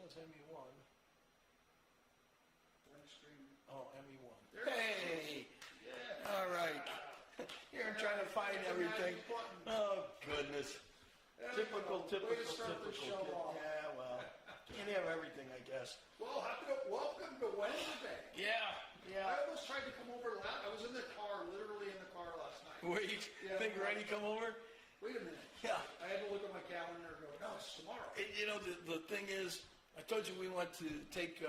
says ME1. Blank screen. Oh, ME1. There it Hey! Yeah. All right. Here I'm trying to find everything. Oh, goodness. Typical. Way to start the show off. Yeah, well, can't have everything, I guess. Well, welcome to Wednesday. Yeah. I almost tried to come over I was in the car, literally in the car last night. Wait, think ready come over? Wait a minute. Yeah. I had to look at my calendar and go, no, it's tomorrow. You know, the thing is, I told you we went to take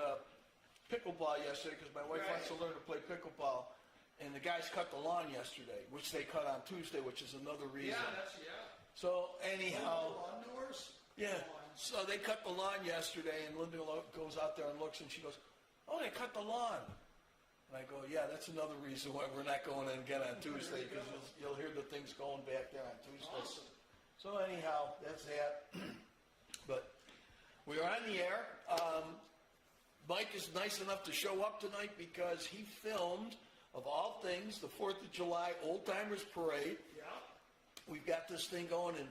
pickleball yesterday because my wife wants to learn to play pickleball. And the guys cut the lawn yesterday, which they cut on Tuesday, which is another reason. Yeah. So anyhow, lawnmowers? yeah. So they cut the lawn yesterday, and Linda goes out there and looks, and she goes, "Oh, they cut the lawn." And I go, "Yeah, that's another reason why we're not going in again on Tuesday, because you'll hear the things going back there on Tuesday." Awesome. So anyhow, that's that. But we are on the air. Mike is nice enough to show up tonight because he filmed, of all things, the 4th of July Old Timers Parade. Yeah. We've got this thing going in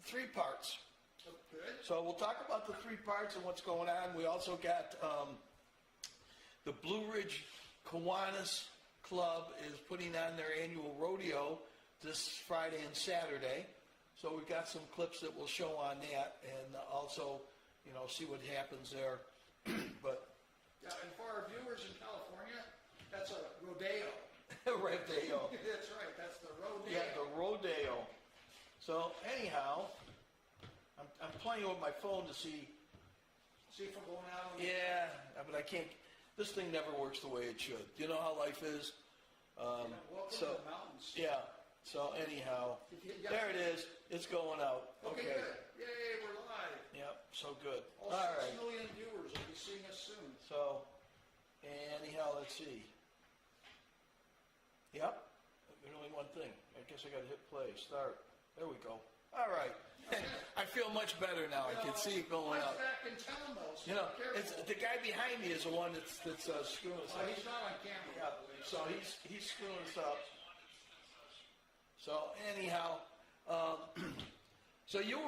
3 parts. Good. So we'll talk about the 3 parts and what's going on. We also got the Blue Ridge Kiwanis Club is putting on their annual rodeo this Friday and Saturday. So we've got some clips that we'll show on that, and also, see what happens there. But yeah, and for our viewers in California, that's a rodeo. rodeo. That's right. That's the rodeo. Yeah, the rodeo. So anyhow, I'm playing with my phone to see. See if I'm going out on Yeah, but I can't. This thing never works the way it should. You know how life is. Welcome to the mountains. Yeah. So anyhow, there it is. It's going out. Okay, good. Yay, we're live. Yep. So good. All All 6 right. million viewers will be seeing us soon. So anyhow, let's see. Yep. There's only one thing. I guess I got to hit play. Start. There we go. All right. I feel much better now. I can see it going Mike's out. back in town, though, so be It's careful. the guy behind me is the one that's screwing us Oh, up. he's not on camera. Yeah, so he's screwing us up. So anyhow, so you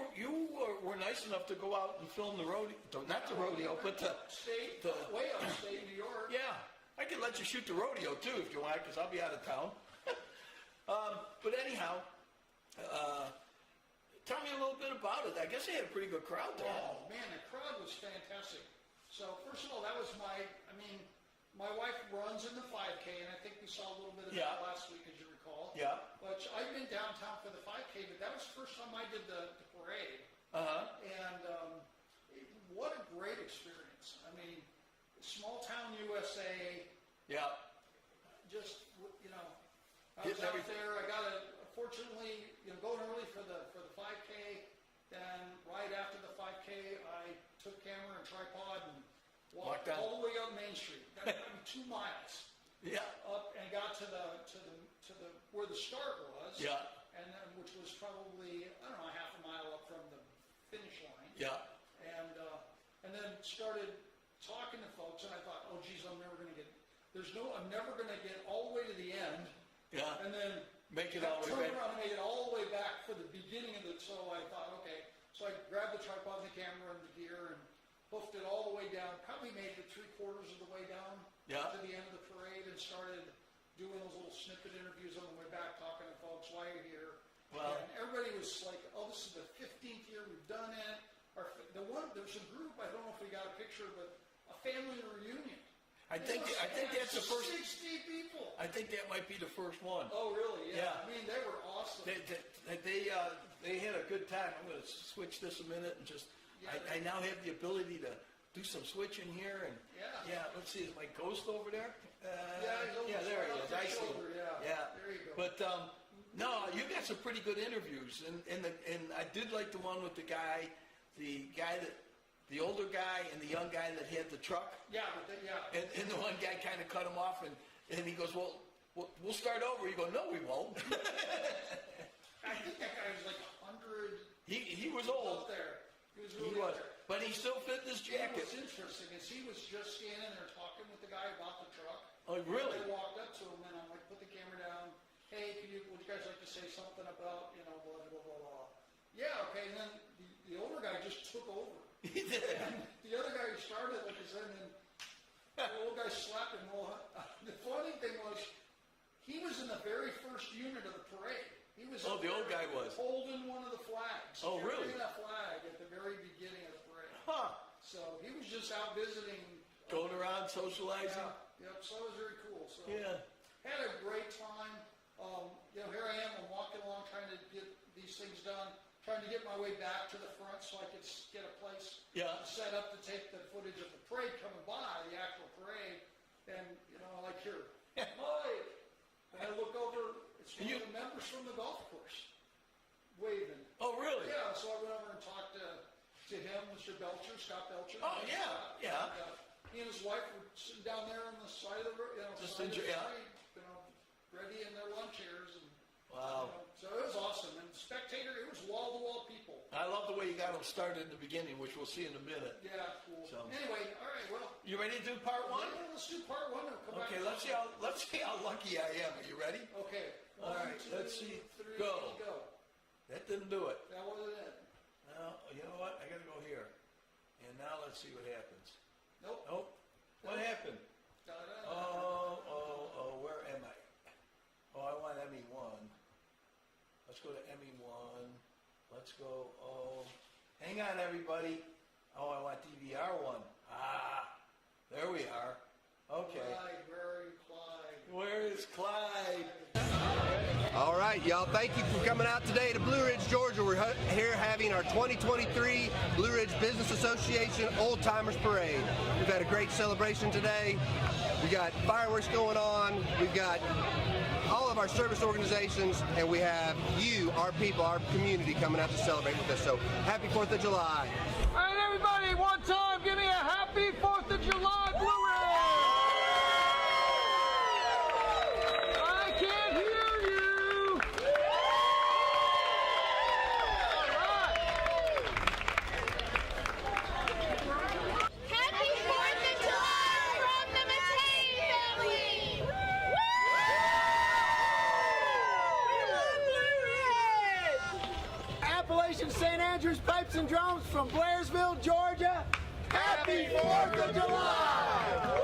were nice enough to go out and film the rodeo, not the rodeo, but the way upstate New York. Yeah, I could let you shoot the rodeo too if you want, because I'll be out of town. But anyhow, tell me a little bit about it. I guess they had a pretty good crowd there. Oh man, the crowd was fantastic. So first of all, that was my wife runs in the 5K, and I think we saw a little bit of that last week, as you recall. Yeah. But I've been downtown for the 5K, but that was the first time I did the parade. And what a great experience. I mean, small town USA. Yeah. Just, I was out there. I got fortunately, going early for the 5K. Then right after the 5K, I took camera and tripod and walked all the way up Main Street. Got 2 miles. Yeah. Up and got to the where the start was. Yeah. And then, which was probably half a mile up from the finish line. Yeah. And then started talking to folks, and I thought, oh geez, I'm never going to get all the way to the end. Yeah. And then make it all the way turn back. around and make it all the way back for the beginning of so I thought, okay. So I grabbed the tripod and the camera and the gear and hoofed it all the way down, probably made it 3/4 of the way down to the end of the parade, and started doing those little snippet interviews on the way back, talking to folks, why you're here. Well, and everybody was like, oh, this is the 15th year we've done it. There's a group, I don't know if we got a picture, but a family reunion. I think that's the first. 60 people. I think that might be the first one. Oh, really? Yeah. I mean, they were awesome. They had a good time. I'm going to switch this a minute and just. I now have the ability to do some switching here and. Yeah. Let's see. Is my ghost over there? There he is. I see him. Yeah. There you go. But no, you got some pretty good interviews, and I did like the one with the guy that. The older guy and the young guy that had the truck. Yeah. And the one guy kind of cut him off, and he goes, well, we'll start over. You go, no, we won't. I think that guy was like 100. He was old. Up there. He was really up there. But he still fit this jacket. What's interesting is he was just standing there talking with the guy about the truck. Oh, really? And I walked up to him and I'm like, put the camera down. Hey, would you guys like to say something about, blah, blah, blah, blah. Yeah, okay. And then the older guy just took over. He did. the other guy who started, like I said, and the old guy slapped him. Well, the funny thing was, he was in the very first unit of the parade. He was the old guy was holding one of the flags. Oh, really? Carrying that flag at the very beginning of the parade. Huh. So he was just out visiting. Going around socializing? Yeah, yep, so it was very cool. So Yeah. had a great time. Here I am, I'm walking along trying to get these things done, trying to get my way back to the front so I could get a place set up to take the footage of the parade coming by, the actual parade. And, like here, Mike. And I look over, it's one of the members from the golf course waving. Oh, really? Yeah, so I went over and talked to him, Mr. Belcher, Scott Belcher. Oh, yeah, yeah. And, he and his wife were sitting down there on the side of the road, Just side of the enjoy, street, ready in their lawn chairs. And, wow. So it was awesome. And spectator, it was wall-to-wall people. I love the way you got them started in the beginning, which we'll see in a minute. Yeah, cool. So. Anyway, all right, well. You ready to do part one? Yeah, let's do part one. Okay, let's see how lucky I am. Are you ready? Okay. All right, let's see. Three, go. That didn't do it. That wasn't it. Now, you know what? I got to go here. And now let's see what happens. Nope. What happened? Oh, where am I? Oh, I want ME1. Let's go to ME1. Let's go, hang on everybody. Oh, I want DVR1. There we are. Okay. Clyde, where are you, Clyde? Where is Clyde? All right, y'all. Thank you for coming out today to Blue Ridge, Georgia. We're here having our 2023 Blue Ridge Business Association Old Timers Parade. We've had a great celebration today. We got fireworks going on. We've got all of our service organizations, and we have you, our people, our community coming out to celebrate with us. So happy 4th of July. All right, everybody, one time, give me a happy 4th of July, Blue Ridge! I can't hear you! Happy 4th of July from the Matei family! Appalachian St. Andrews Pipes and Drums from Blairsville, Georgia. Happy 4th of July!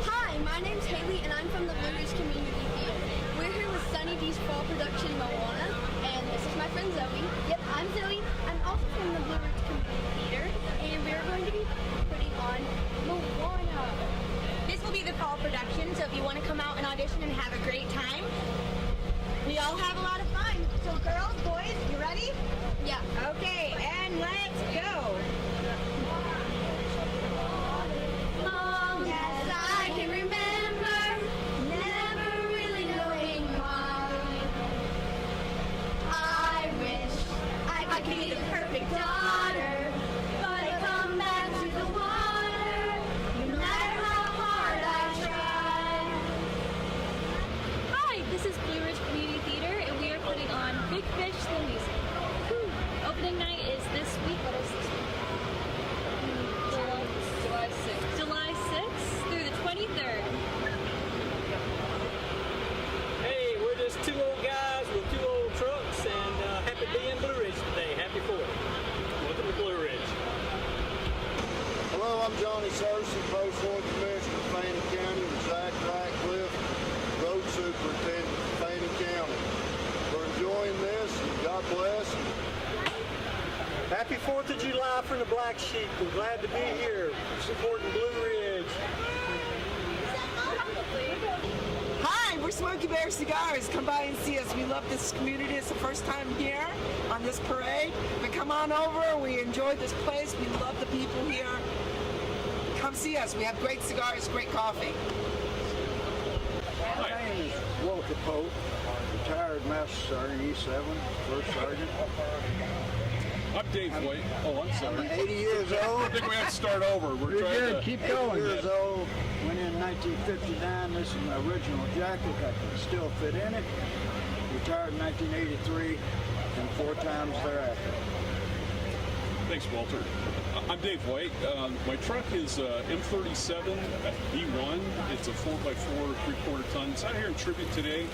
Hi, my name's Haley and I'm from the Blue Ridge Community Theater. We're here with Sunny D's fall production Moana, and this is my friend Zoe. Yep, I'm Zoe. I'm also from the Blue Ridge Community Theater, and we're going to be putting on Moana. This will be the fall production, so if you want to come out and audition and have a great time, we all have a lot of fun. So girls, boys, you ready? Yeah. Okay, and let's go. Long as I can remember, never really knowing why. I wish I could be the perfect daughter, but I come back to the water, no matter how hard I try. Hi, this is Blue Ridge Community Theater, and we are putting on Big Fish the Musical. Opening night is this week. What is this week? July 6th. July 6th through the 23rd. Hey, we're just two old guys with two old trucks, and happy to be in Blue Ridge today. Happy 4th. Welcome to Blue Ridge. Hello, I'm Johnny Searcy, Post 4 Commissioner of Fannin County, and Zach Ratcliffe, Road Superintendent of Fannin County. We're enjoying this, and God bless. Happy 4th of July from the Black Sheep. We're glad to be here supporting Blue Ridge. Hi, we're Smoky Bear Cigars. Come by and see us. We love this community. It's the first time here on this parade. But come on over. We enjoy this place. We love the people here. Come see us. We have great cigars, great coffee. My name is Walter Pope, retired Master Sergeant, E7, First Sergeant. I'm Dave White. Oh, I'm sorry. I'm 80 years old. I think we have to start over. We're You're trying good. to Keep going. 80 years old. Went in 1959. This is my original jacket. I can still fit in it. Retired in 1983 and 4 times thereafter. Thanks, Walter. I'm Dave White. My truck is M37 B1. It's a 4x4, 3/4 ton. It's out here in tribute today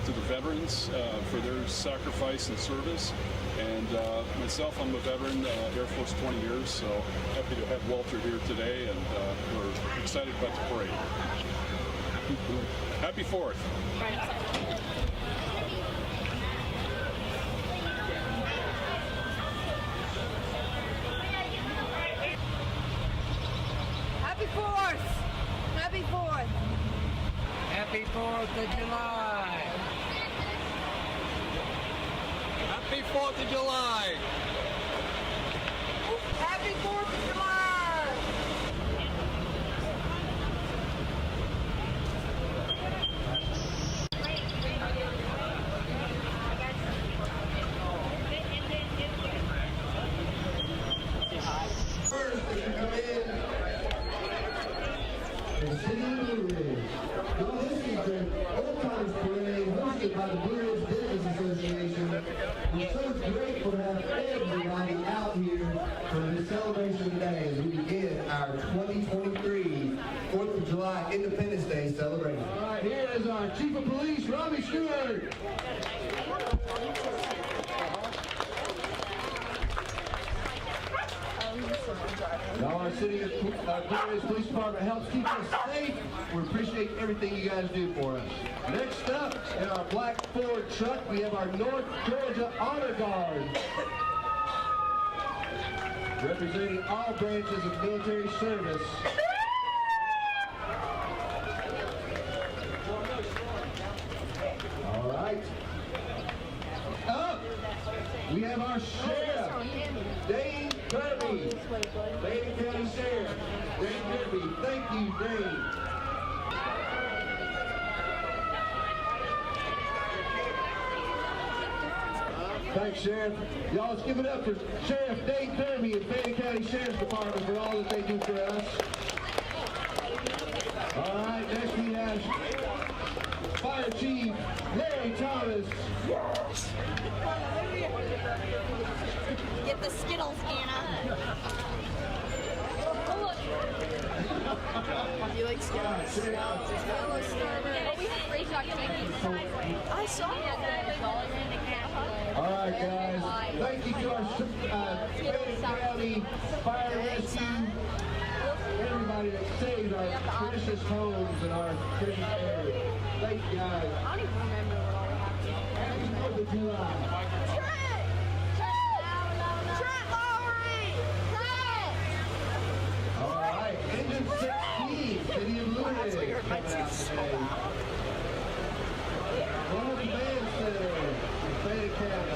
to the veterans for their sacrifice and service. And myself, I'm a veteran, Air Force 20 years, so happy to have Walter here today, and we're excited about the parade. Happy 4th. Happy 4th! Happy 4th! Happy 4th of July! Happy 4th of July! Happy 4th of July! First, if you come in, the City of Blue Ridge. Well, this is the Old Timers Parade hosted by the Blue Ridge Business Association. We're so grateful to have everybody out here for this celebration today as we begin our 2023 4th of July Independence Day celebration. All right, here is our Chief of Police, Robbie Stewart. Y'all, our City of Blue Ridge Police Department helps keep us safe. We appreciate everything you guys do for us. Next up, in our black Ford truck, we have our North Georgia Honor Guard. Representing all branches of military service. All right. Up, we have our Sheriff, Dane Kirby. Dane County Sheriff, Dane Kirby. Thank you, Dane. Thanks, Sheriff. Y'all, let's give it up for Sheriff Dane Kirby and Fannin County Sheriff's Department for all that they do for us. All right, next we have Fire Chief Larry Thomas. Get the Skittles, Anna. You like Skittles? I love Starburst. We have Rage Dog Twinkies. I saw that. All right, guys. Thank you to our Fannin County Fire Rescue. Everybody that saved our precious homes and our precious area. Thank you, guys. I don't even remember what all we have. Happy 4th of July. All right, Engine 16, City of Blue Ridge, coming out today. One Band Center in Fannin County.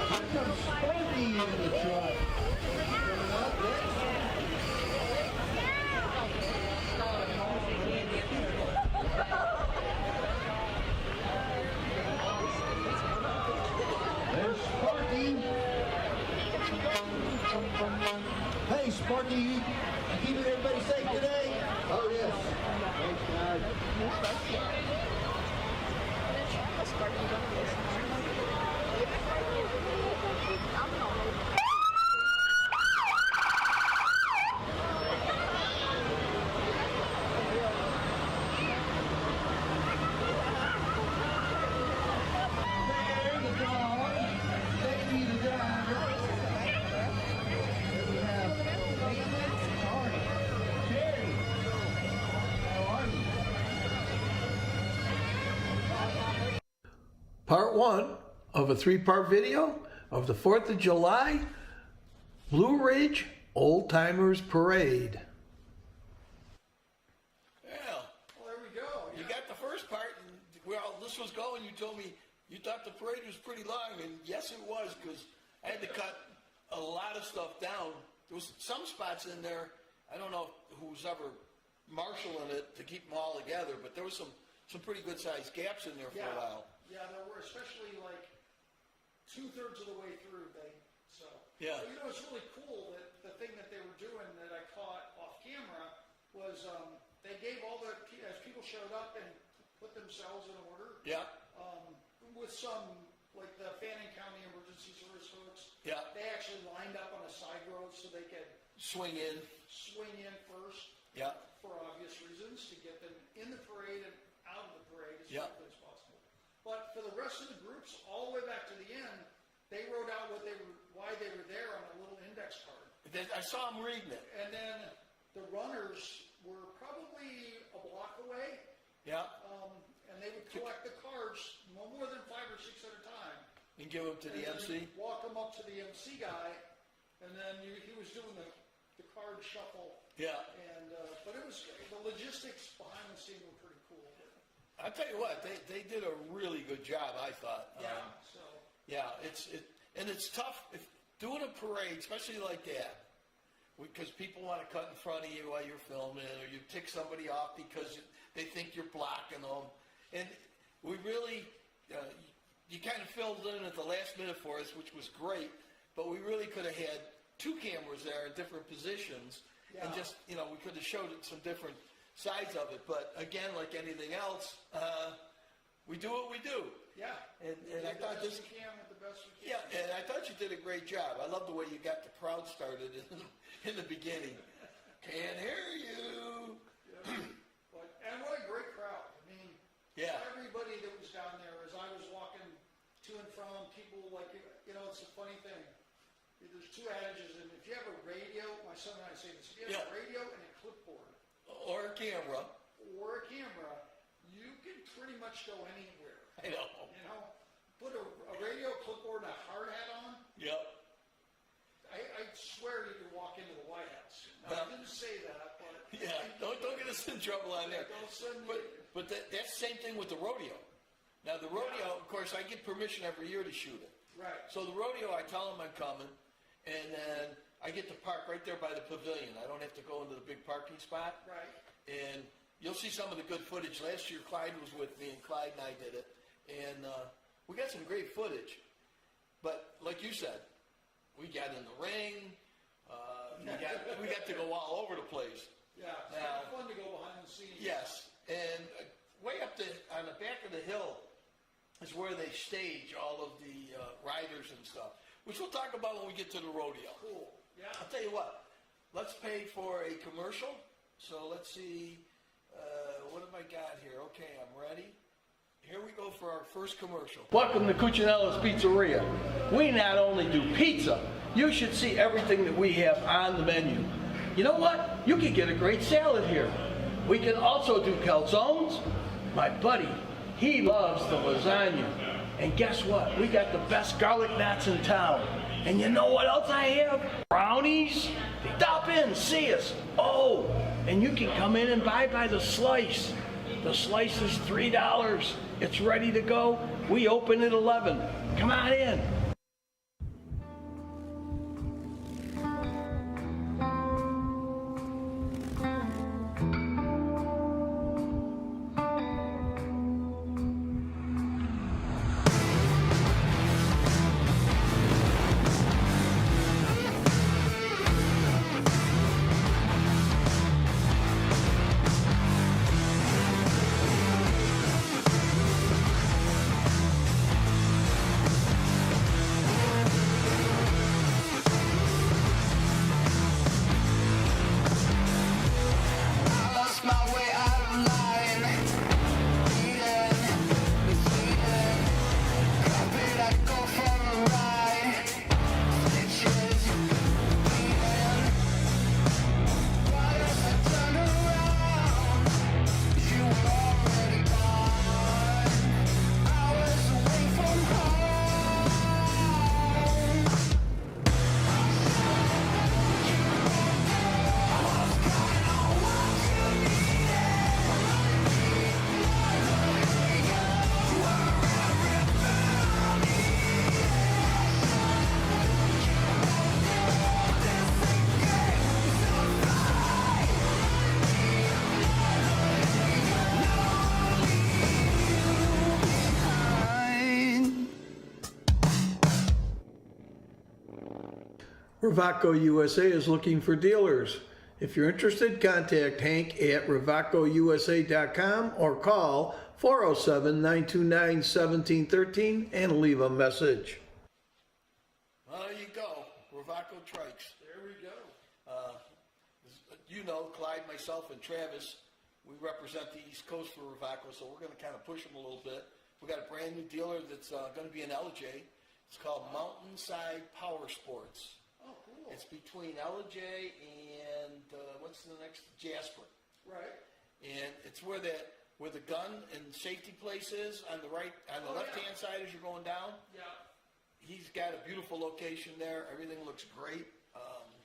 Here comes Sparky in the truck. Coming up next. There's Sparky. Hey, Sparky, you keeping everybody safe today? Oh, yes. Thanks, guys. There's the dog. Baby the driver. Here we have David, Tony, Jerry. How are you? Part 1 of a 3-part video of the 4th of July Blue Ridge Old Timers Parade. Yeah, Well, there we go. you got the first part, and well, this was going, you told me you thought the parade was pretty long, and yes, it was, because I had to cut a lot of stuff down. There was some spots in there, I don't know who's ever marshaling it to keep them all together, but there was some pretty good-sized gaps in there for a while. Yeah, there were, especially like 2/3 of the way through. Yeah. But, you know, it's really cool that the thing that they were doing that I caught off camera was they gave all the, as people people showed up and put themselves in order. Yeah. With some, like the Fannin County Emergency Service folks, Yeah. they actually lined up on a side road so they could Swing in. first. Yeah. For obvious reasons, to get them in the parade and out of the parade as Yeah. quickly as possible. But for the rest of the groups, all the way back to the end, they wrote out why they were there on a little index card. I saw them reading it. And then the runners were probably a block away, Yeah. and they would collect the cards no more than 5 or 6 at a time. And give them to the And MC. then walk them up to the MC guy, and then he was doing the card shuffle. Yeah. And but it was the logistics behind the scene were pretty cool. I'll tell you what, they did a really good job, I thought. Yeah. So. Yeah, it's tough if doing a parade, especially like that, because people want to cut in front of you while you're filming, or you tick somebody off because they think you're blocking them. And we really, you kind of filled in at the last minute for us, which was great, but we really could have had 2 cameras there in different positions, and just, we could have showed it some different sides of it. But again, like anything else, we do what we do. Yeah. And I thought this. We can with the best we can. Yeah, and I thought you did a great job. I love the way you got the crowd started in the beginning. Can't hear you. And what a great crowd. I mean, Yeah. everybody that was down there, as I was walking to and from, people like, it's a funny thing. There's 2 adages, and if you have a radio, my son and I say this, if you have a radio and a clipboard. Or a camera. You can pretty much go anywhere. I know. Put a radio, clipboard, and a hard hat on. Yep. I swear you could walk into the White House. Now, I didn't say that, but... Yeah, don't get us in trouble on there. Don't send me... But that's the same thing with the rodeo. Now, the rodeo, of course, I get permission every year to shoot it. Right. So the rodeo, I tell them I'm coming, and then I get to park right there by the pavilion. I don't have to go into the big parking spot. Right. And you'll see some of the good footage. Last year, Clyde was with me, and Clyde and I did it. And we got some great footage. But like you said, we got in the ring. We got to go all over the place. Yeah, it's kind of fun to go behind the scenes. Yes, and way up on the back of the hill is where they stage all of the riders and stuff, which we'll talk about when we get to the rodeo. Cool. Yeah. I'll tell you what. Let's pay for a commercial. So let's see. What have I got here? Okay, I'm ready. Here we go for our first commercial. Welcome to Cuccinella's Pizzeria. We not only do pizza, you should see everything that we have on the menu. You know what? You can get a great salad here. We can also do calzones. My buddy, he loves the lasagna. And guess what? We got the best garlic knots in town. And you know what else I have? Brownies. Stop in, see us. Oh, and you can come in and buy by the slice. The slice is $3. It's ready to go. We open at 11. Come on in. Ravaco USA is looking for dealers. If you're interested, contact Hank at rivacousa.com or call 407-929-1713 and leave a message. Well, there you go, Rivaco Trikes. There we go. You know, Clyde, myself, and Travis, we represent the East Coast for Rivaco, so we're going to kind of push them a little bit. We got a brand new dealer that's going to be in LJ. It's called Mountainside Power Sports. Oh, cool. It's between LJ and what's the next? Jasper. Right. And it's where the gun and safety place is on the right, on the left-hand side as you're going down. Yeah. He's got a beautiful location there. Everything looks great.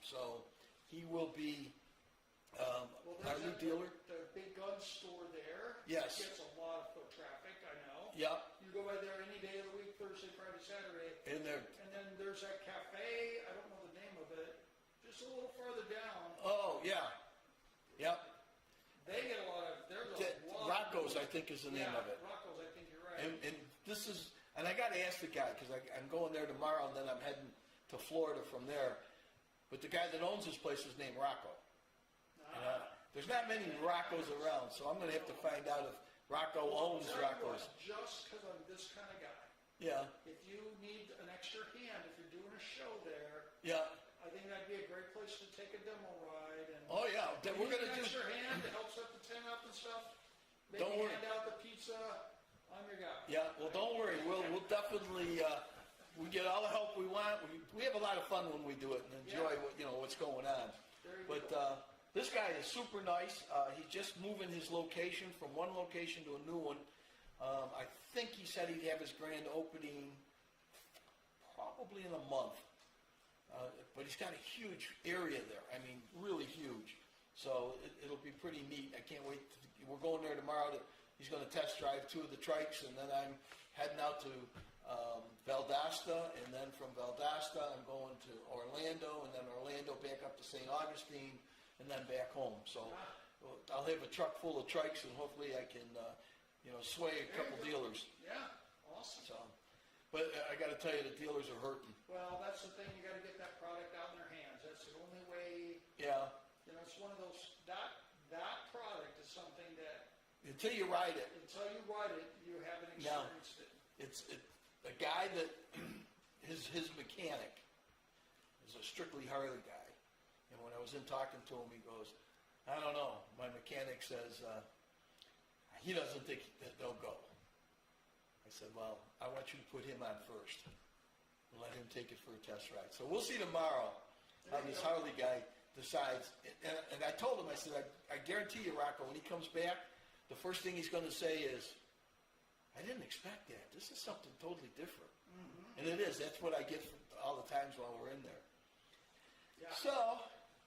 So he will be our new dealer. The big gun store there. Yes. Gets a lot of foot traffic, I know. Yep. You go by there any day of the week, Thursday, Friday, Saturday. And there. And then there's that cafe. I don't know the name of it. Just a little farther down. Oh yeah. Yep. They get a lot of. There's a lot. Rocco's, I think, is the name of it. Rocco's, I think you're right. And this is, and I got to ask the guy because I'm going there tomorrow, and then I'm heading to Florida from there. But the guy that owns this place is named Rocco. There's not many Roccos around, so I'm going to have to find out if Rocco owns Rocco's. Just because I'm this kind of guy. Yeah. If you need an extra hand, if you're doing a show there, yeah, I think that'd be a great place to take a demo ride. And oh yeah, we're going to do. An extra hand to help set the tent up and stuff. Maybe don't worry. Hand out the pizza. I'm your guy. Yeah. Well, don't worry. We'll definitely. We get all the help we want. We have a lot of fun when we do it and enjoy what's going on. But this guy is super nice. He's just moving his location from one location to a new one. I think he said he'd have his grand opening probably in a month. But he's got a huge area there. I mean, really huge. So it'll be pretty neat. I can't wait. We're going there tomorrow. He's going to test drive 2 of the trikes, and then I'm heading out to Valdosta, and then from Valdosta I'm going to Orlando, and then Orlando back up to St. Augustine, and then back home. So I'll have a truck full of trikes, and hopefully I can, sway a couple dealers. Yeah, awesome. So, but I got to tell you, the dealers are hurting. Well, that's the thing. You got to get that product out in their hands. That's the only way. Yeah. It's one of those. That product is something that. Until you ride it. Until you ride it, you haven't experienced it. It's a guy that his mechanic is a strictly Harley guy, and when I was in talking to him, he goes, "I don't know. My mechanic says he doesn't think that they'll go." I said, "Well, I want you to put him on first and let him take it for a test ride." So we'll see tomorrow how this Harley guy decides. And I told him, I said, I guarantee you, Rocco, when he comes back, the first thing he's going to say is, "I didn't expect that. This is something totally different." Mm-hmm. And it is. That's what I get all the times while we're in there. Yeah. So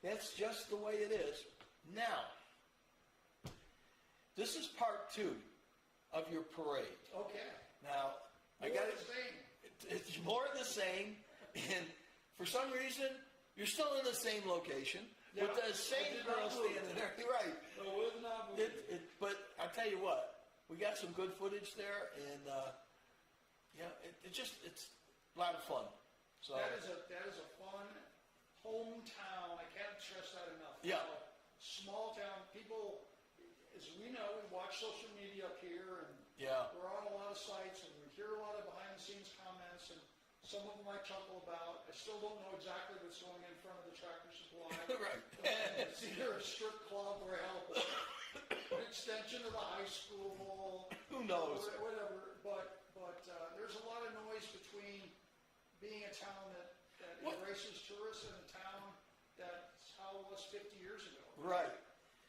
that's just the way it is. Now, this is part 2 of your parade. Okay. Now, it's more of the same, and for some reason, you're still in the same location, with the same girl standing there. You're right. But I'll tell you what, we got some good footage there, and it's a lot of fun. So that is a fun hometown. I can't stress that enough. Yeah. Small town people, as we know, we watch social media up here, and we're on a lot of sites, and we hear a lot of behind-the-scenes comments, and some of them I chuckle about. I still don't know exactly what's going in front of the Tractor Supply. Right. It's either a strip club or an extension of the high school. Who knows? Whatever. But there's a lot of noise between being a town that embraces tourists and a town that's how it was 50 years ago. Right.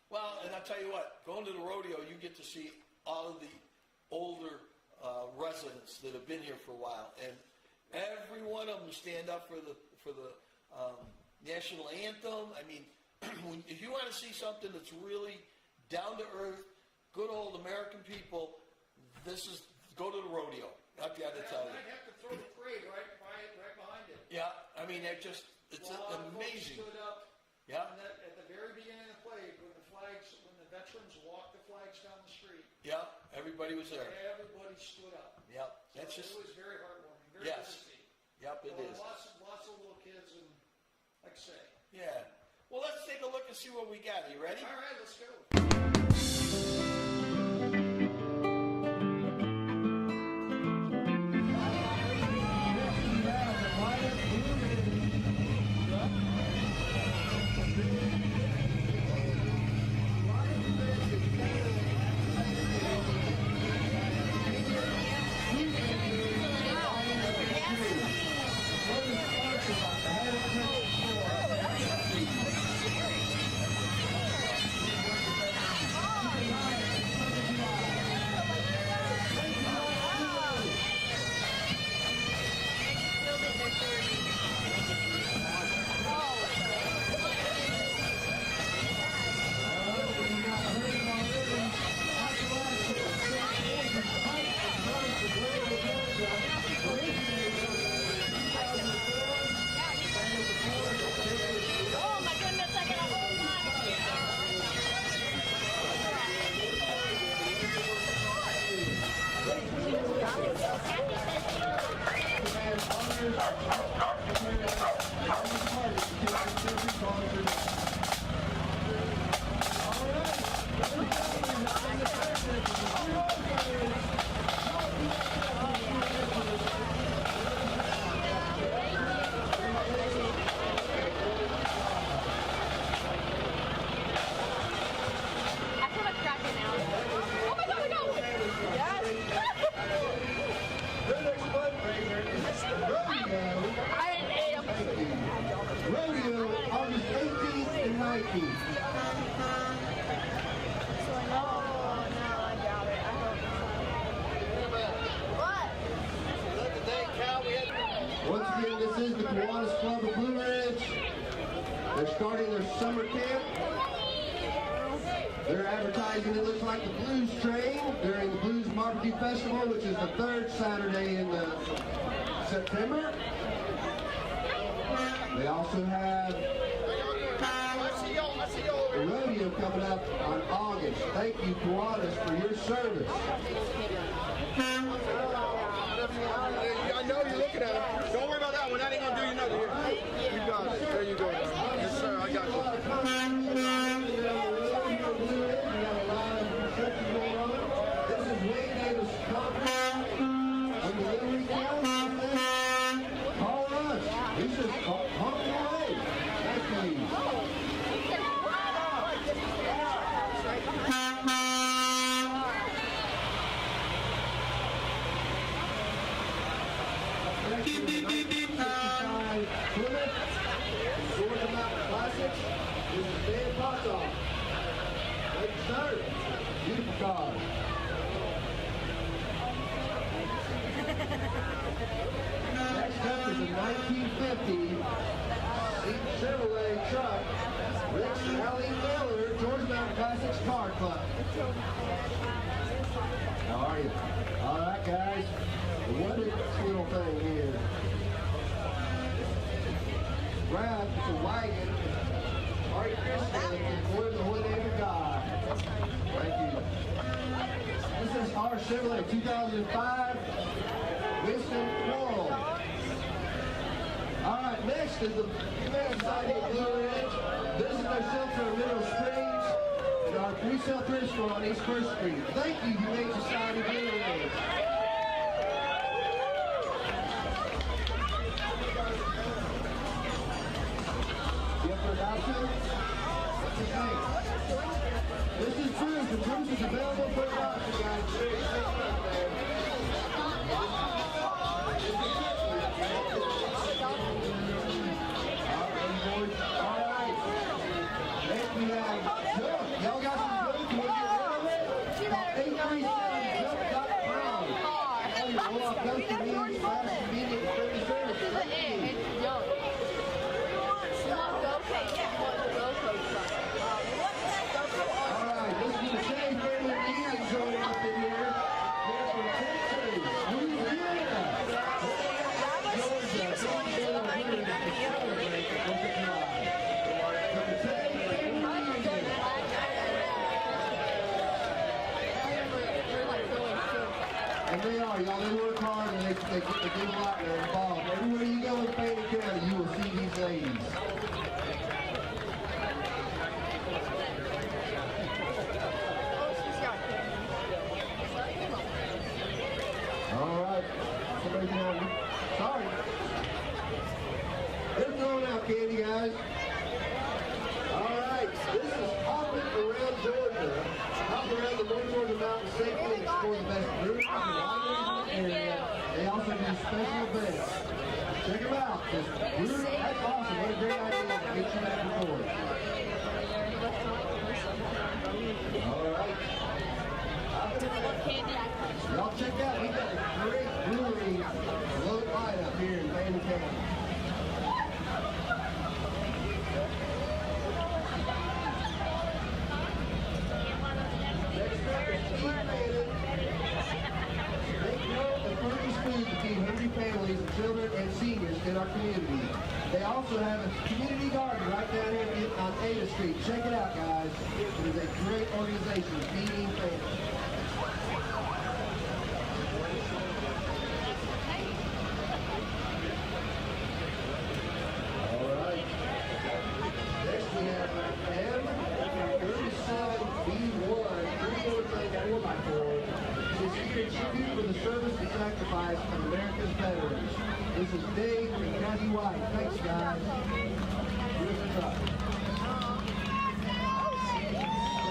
Well, and I'll tell you what, going to the rodeo, you get to see all of the older residents that have been here for a while, and every one of them stand up for the national anthem. I mean, if you want to see something that's really down to earth, good old American people, go to the rodeo. I've got to tell you. I'd have to throw the parade right behind it. Yeah, I mean, it's amazing. Stood up. Yeah. At the very beginning of the parade, when the veterans walked the flags down the street. Yeah, everybody was there. Everybody stood up. Yep. It was very heartwarming. Very good to see. Yep, it is. Lots of little kids, and like I say. Yeah. Well, let's take a look and see what we got. You ready? All right, let's go. Rodeo, August 18th and 19th. Once again, this is the Kiwanis Club of Blue Ridge. They're starting their summer camp. They're advertising, it looks like, the Blues Train during the Blues Barbecue Festival, which is the third Saturday in September. They also have the rodeo coming up on August. Thank you, Kiwanis, for your service. I know you're looking at him. Don't worry about that one. That ain't gonna do you nothing here. You got it. There you go. Yes, sir. I got you. This is Wayne Davis Conference on the Liberty County. Call us. He's just honking away. Thank you. Georgia Mountain Classics. This is Dan Potoff. Thank you, sir. Beautiful car. Next up is a 1950 Chevrolet truck. Rich and Allie Miller, Georgia Mountain Classics Car Club. How are you? All right, guys. What is this little thing here? Brad, it's a wagon. Hare Krishna, and for the holy name of God. Thank you. This is our Chevrolet 2005 Winston Coral. All right, next is the Humane Society of Blue Ridge. Visit their shelter in Mineral Springs and our resale thrift store on East 1st Street. Thank you, Humane Society of Blue Ridge. What's his name? This is Bruce. The Bruce is available for adoption, guys. All right. Next we have Jump. Y'all got some Jump? Can we get rid of it? 837jump.com. All your raw convenience, fast, convenient, and friendly services. And they are, y'all. They work hard and they do a lot. They're involved. Everywhere you go in Fannin County, you will see these ladies. special events. Check them out. That's awesome. What a great idea to get you back and forth. All right. Y'all check out. We got a great brewery low light up here in Fannin County. Next up is Keith Fannin. They grow and furnish food to feed hungry families and children and seniors in our community. They also have a community garden right down here on Ada Street. Check it out, guys. It is a great organization, feeding families. All right. Next we have M37B1, 3-4x4x4. Is here in tribute for the service and sacrifice of America's veterans. This is Dave and Kathy White. Thanks, guys. Here's the truck. Now,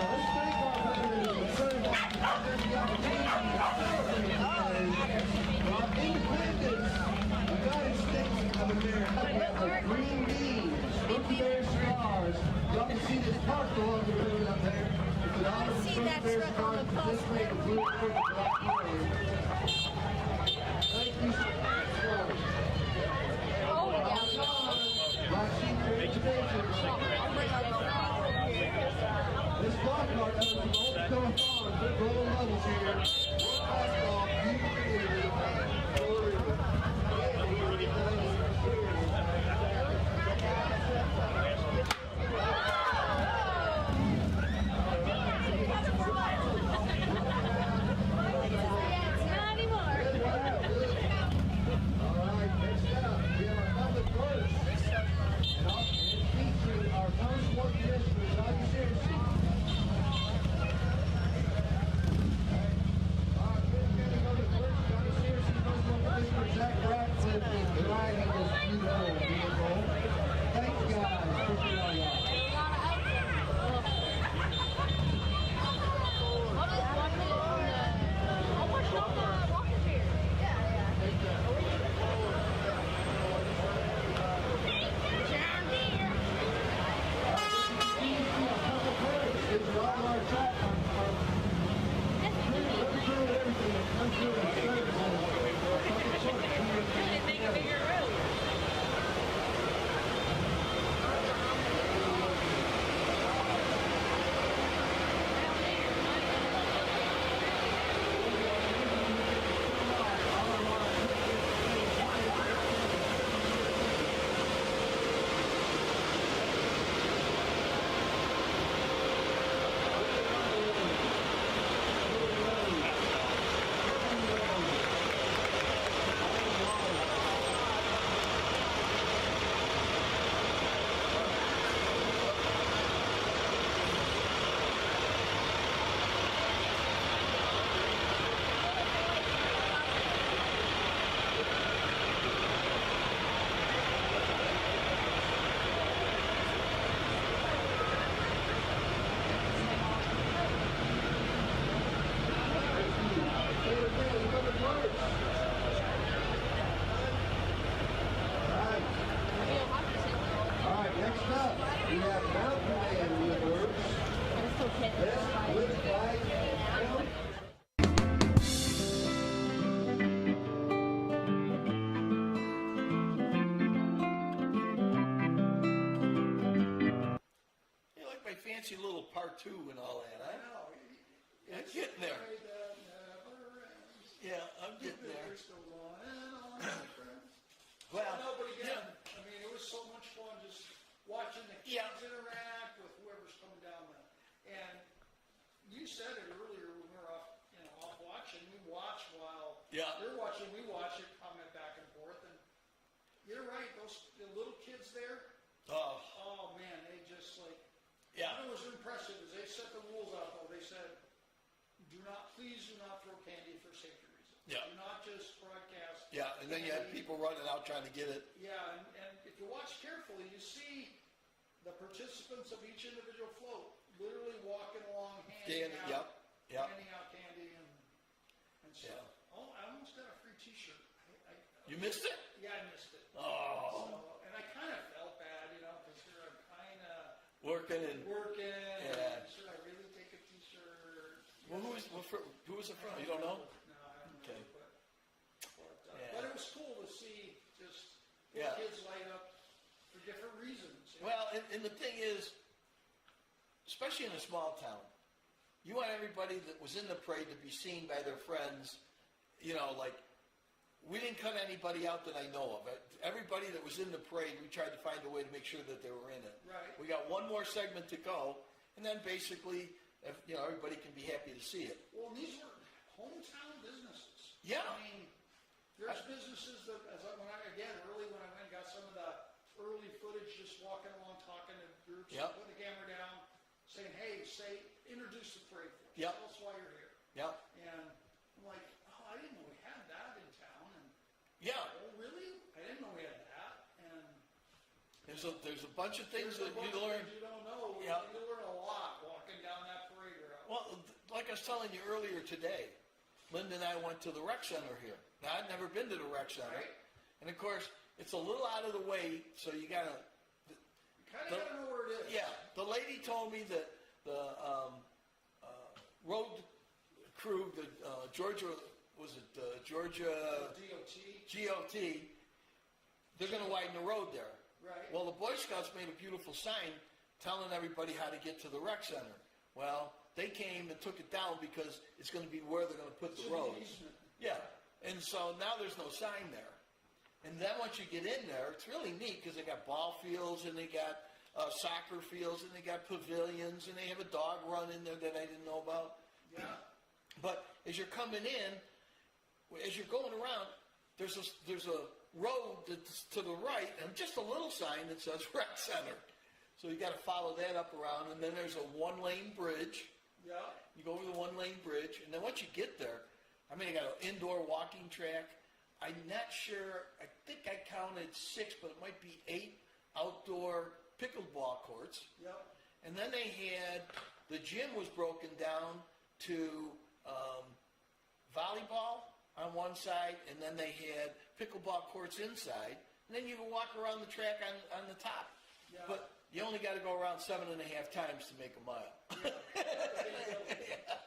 let's thank our veterans and serve the opportunity our independence, United States of America. We have the green beans, Smokey Bear cigars. Y'all can see this park along the road up there. It's an honor for Smokey Bear cigars to participate in Blue Ridge Black Parade. Thank you so much. Black Sheep Transportation. This block card comes from Old Stone Farm. Good rolling levels here. Fastball, beautiful community. Fancy little part 2 and all that, huh? I know. I'm getting there. Yeah, I'm getting there. Well, no, but again, I mean, it was so much fun just watching the kids interact with whoever's coming down there. And you said it earlier when we were off watching. We watch while they're watching. We watch it, comment back and forth. And you're right. The little kids there. Oh man, they just like. Yeah. What was impressive is they set the rules out though. They said, please do not throw candy for safety reasons. Yeah. Do not just broadcast. Yeah, and then you had people running out trying to get it. Yeah, and if you watch carefully, you see the participants of each individual float literally walking along, handing out candy and stuff. Yeah. Oh, I almost got a free T-shirt. You missed it? Yeah, I missed it. Oh. So, and I kind of felt bad, because here I'm kind of Working and. and should I really take a T-shirt? Well, who was it from? You don't know? No, I don't Okay. know. Yeah. But it was cool to see just Yeah. kids light up for different reasons. Well, and the thing is, especially in a small town, you want everybody that was in the parade to be seen by their friends. Like, we didn't cut anybody out that I know of. Everybody that was in the parade, we tried to find a way to make sure that they were in it. Right. We got one more segment to go, and then basically, everybody can be happy to see it. Well, these were hometown businesses. Yeah. I mean, there's businesses that, when I went and got some of the early footage, just walking along, talking to groups, Yep. putting the camera down, saying, hey, introduce the parade for us. Yep. Tell us why you're here. Yeah. And I'm like, oh, I didn't know we had that in town. And, Yeah. oh, really? I didn't know we had that. And There's a bunch of things that there's a bunch you of learn. things you don't know. Yeah. You learn a lot walking down that parade route. Well, like I was telling you earlier today, Linda and I went to the rec center here. Now, I'd never been to the rec center. Right. And, of course, it's a little out of the way, so you got to... You kind of got to know where it is. Yeah. The lady told me that the road crew, the Georgia... Was it Georgia... GOT. They're going to widen the road there. Right. Well, the Boy Scouts made a beautiful sign telling everybody how to get to the rec center. Well, they came and took it down because it's going to be where they're going to put the roads. Yeah. And so now there's no sign there. And then once you get in there, it's really neat because they got ball fields and they got soccer fields and they got pavilions and they have a dog run in there that I didn't know about. Yeah. But as you're coming in, as you're going around, there's a road that's to the right and just a little sign that says rec center. So you got to follow that up around, and then there's a one-lane bridge. Yeah. You go over the one-lane bridge, and then once you get there, I got an indoor walking track. I'm not sure. I think I counted 6, but it might be 8 outdoor pickleball courts. Yep. And then they had, the gym was broken down to volleyball on one side, and then they had pickleball courts inside, and then you can walk around the track on the top. Yeah. But you only got to go around 7.5 times to make a mile. Yeah.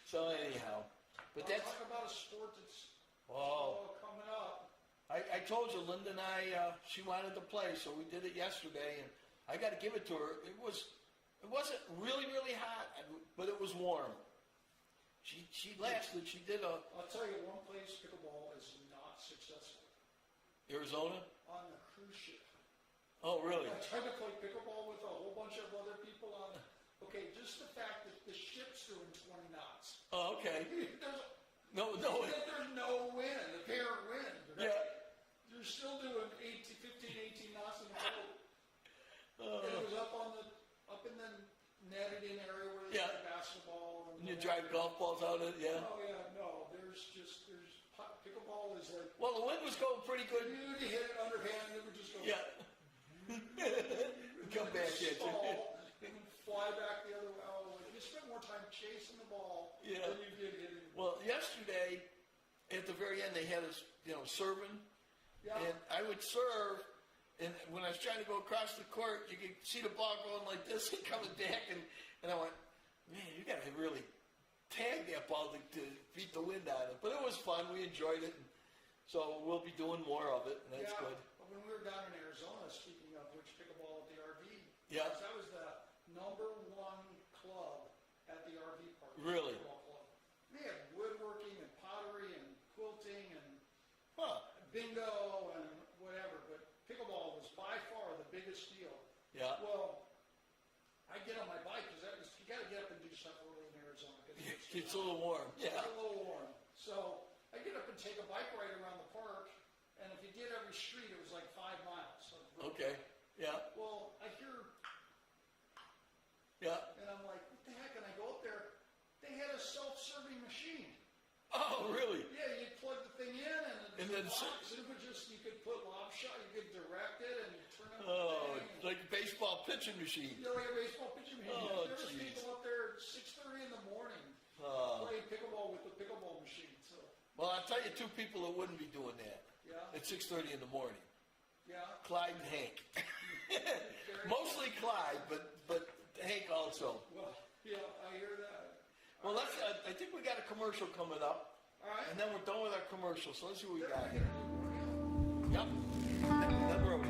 So anyhow, but that's... Talk about a sport that's coming up. I told you, Linda and I, she wanted to play, so we did it yesterday, and I got to give it to her. It wasn't really, really hot, but it was warm. She lasted. She did a... I'll tell you, one place pickleball is not successful. Arizona? On a cruise ship. Oh, really? I tried to play pickleball with a whole bunch of other people on it. Okay, just the fact that the ship's doing 20 knots. Oh, okay. No. There's no wind, apparent wind. Right? Yeah. You're still doing 15, 18 knots in the boat. And it was up in the netted in area where they play basketball. And you drive golf balls out of it, yeah. Oh, yeah, no. There's pickleball is like... Well, the wind was going pretty good. You hit it underhand, it would just go... Yeah. Come back at you. And fly back the other way. Oh, you spent more time chasing the ball than you did hitting it. Well, yesterday, at the very end, they had us, serving. Yeah. And I would serve, and when I was trying to go across the court, you could see the ball going like this and coming back, and I went, man, you got to really tag that ball to beat the wind out of it. But it was fun. We enjoyed it. And so we'll be doing more of it, and that's good. When we were down in Arizona, speaking of which, pickleball at the RV, yeah. That was the #1 club at the RV park. Really? Pickleball club. They had woodworking and pottery and quilting and bingo and whatever, but pickleball was by far the biggest deal. Yeah. Well, I get on my bike because you got to get up and do stuff early in Arizona. It's a little warm. Yeah. It's a little warm. So I get up and take a bike ride around the park, and if you did every street, it was like 5 miles. Okay. Yeah. Well, I hear... Yeah. And I'm like, what the heck? And I go up there. They had a self-serving machine. Oh, really? Yeah, you plug the thing in, and then it would just, you could put lob shot, you could direct it, and turn it on. Like a baseball pitching machine. Yeah, like a baseball pitching machine. Oh, there was people up there at 6:30 in the morning playing pickleball with the pickleball machine. So. Well, I'll tell you 2 people that wouldn't be doing that. at 6:30 in the morning. Yeah. Clyde and Hank. Mostly Clyde, but Hank also. Well, yeah, I hear that. Well, I think we got a commercial coming up. All right. And then we're done with our commercial, so let's see what we got here. Yep. Then we're over.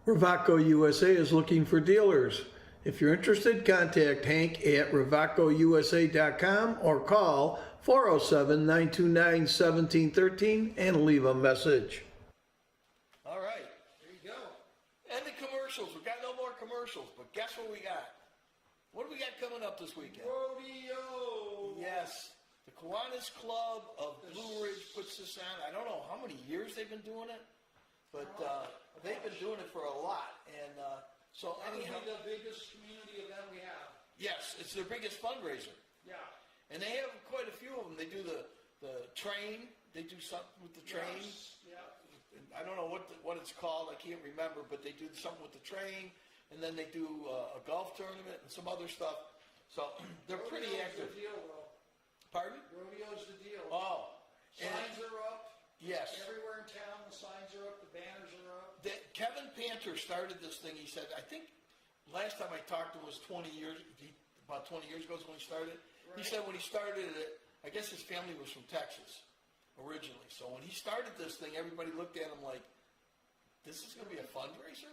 Ravaco USA is looking for dealers. If you're interested, contact Hank at ravacousa.com or call 407-929-1713 and leave a message. All right. There you go. And the commercials. We've got no more commercials, but guess what we got? What do we got coming up this weekend? Rodeo. Yes. The Kiwanis Club of Blue Ridge puts this on. I don't know how many years they've been doing it, but they've been doing it for a lot. And so anyhow, the biggest community event we have. yes, it's their biggest fundraiser. Yeah. And they have quite a few of them. They do the train. They do something with the train. Yes. Yeah. I don't know what it's called. I can't remember, but they do something with the train. And then they do a golf tournament and some other stuff. So they're pretty active. Rodeo's the deal, though. Pardon? Rodeo's the deal. Oh. Signs are up. Yes. Everywhere in town, the signs are up, the banners are up. Kevin Panter started this thing. He said, I think last time I talked to him was about 20 years ago is when he started. Right. He said when he started it, I guess his family was from Texas originally. So when he started this thing, everybody looked at him like, this is going to be a fundraiser?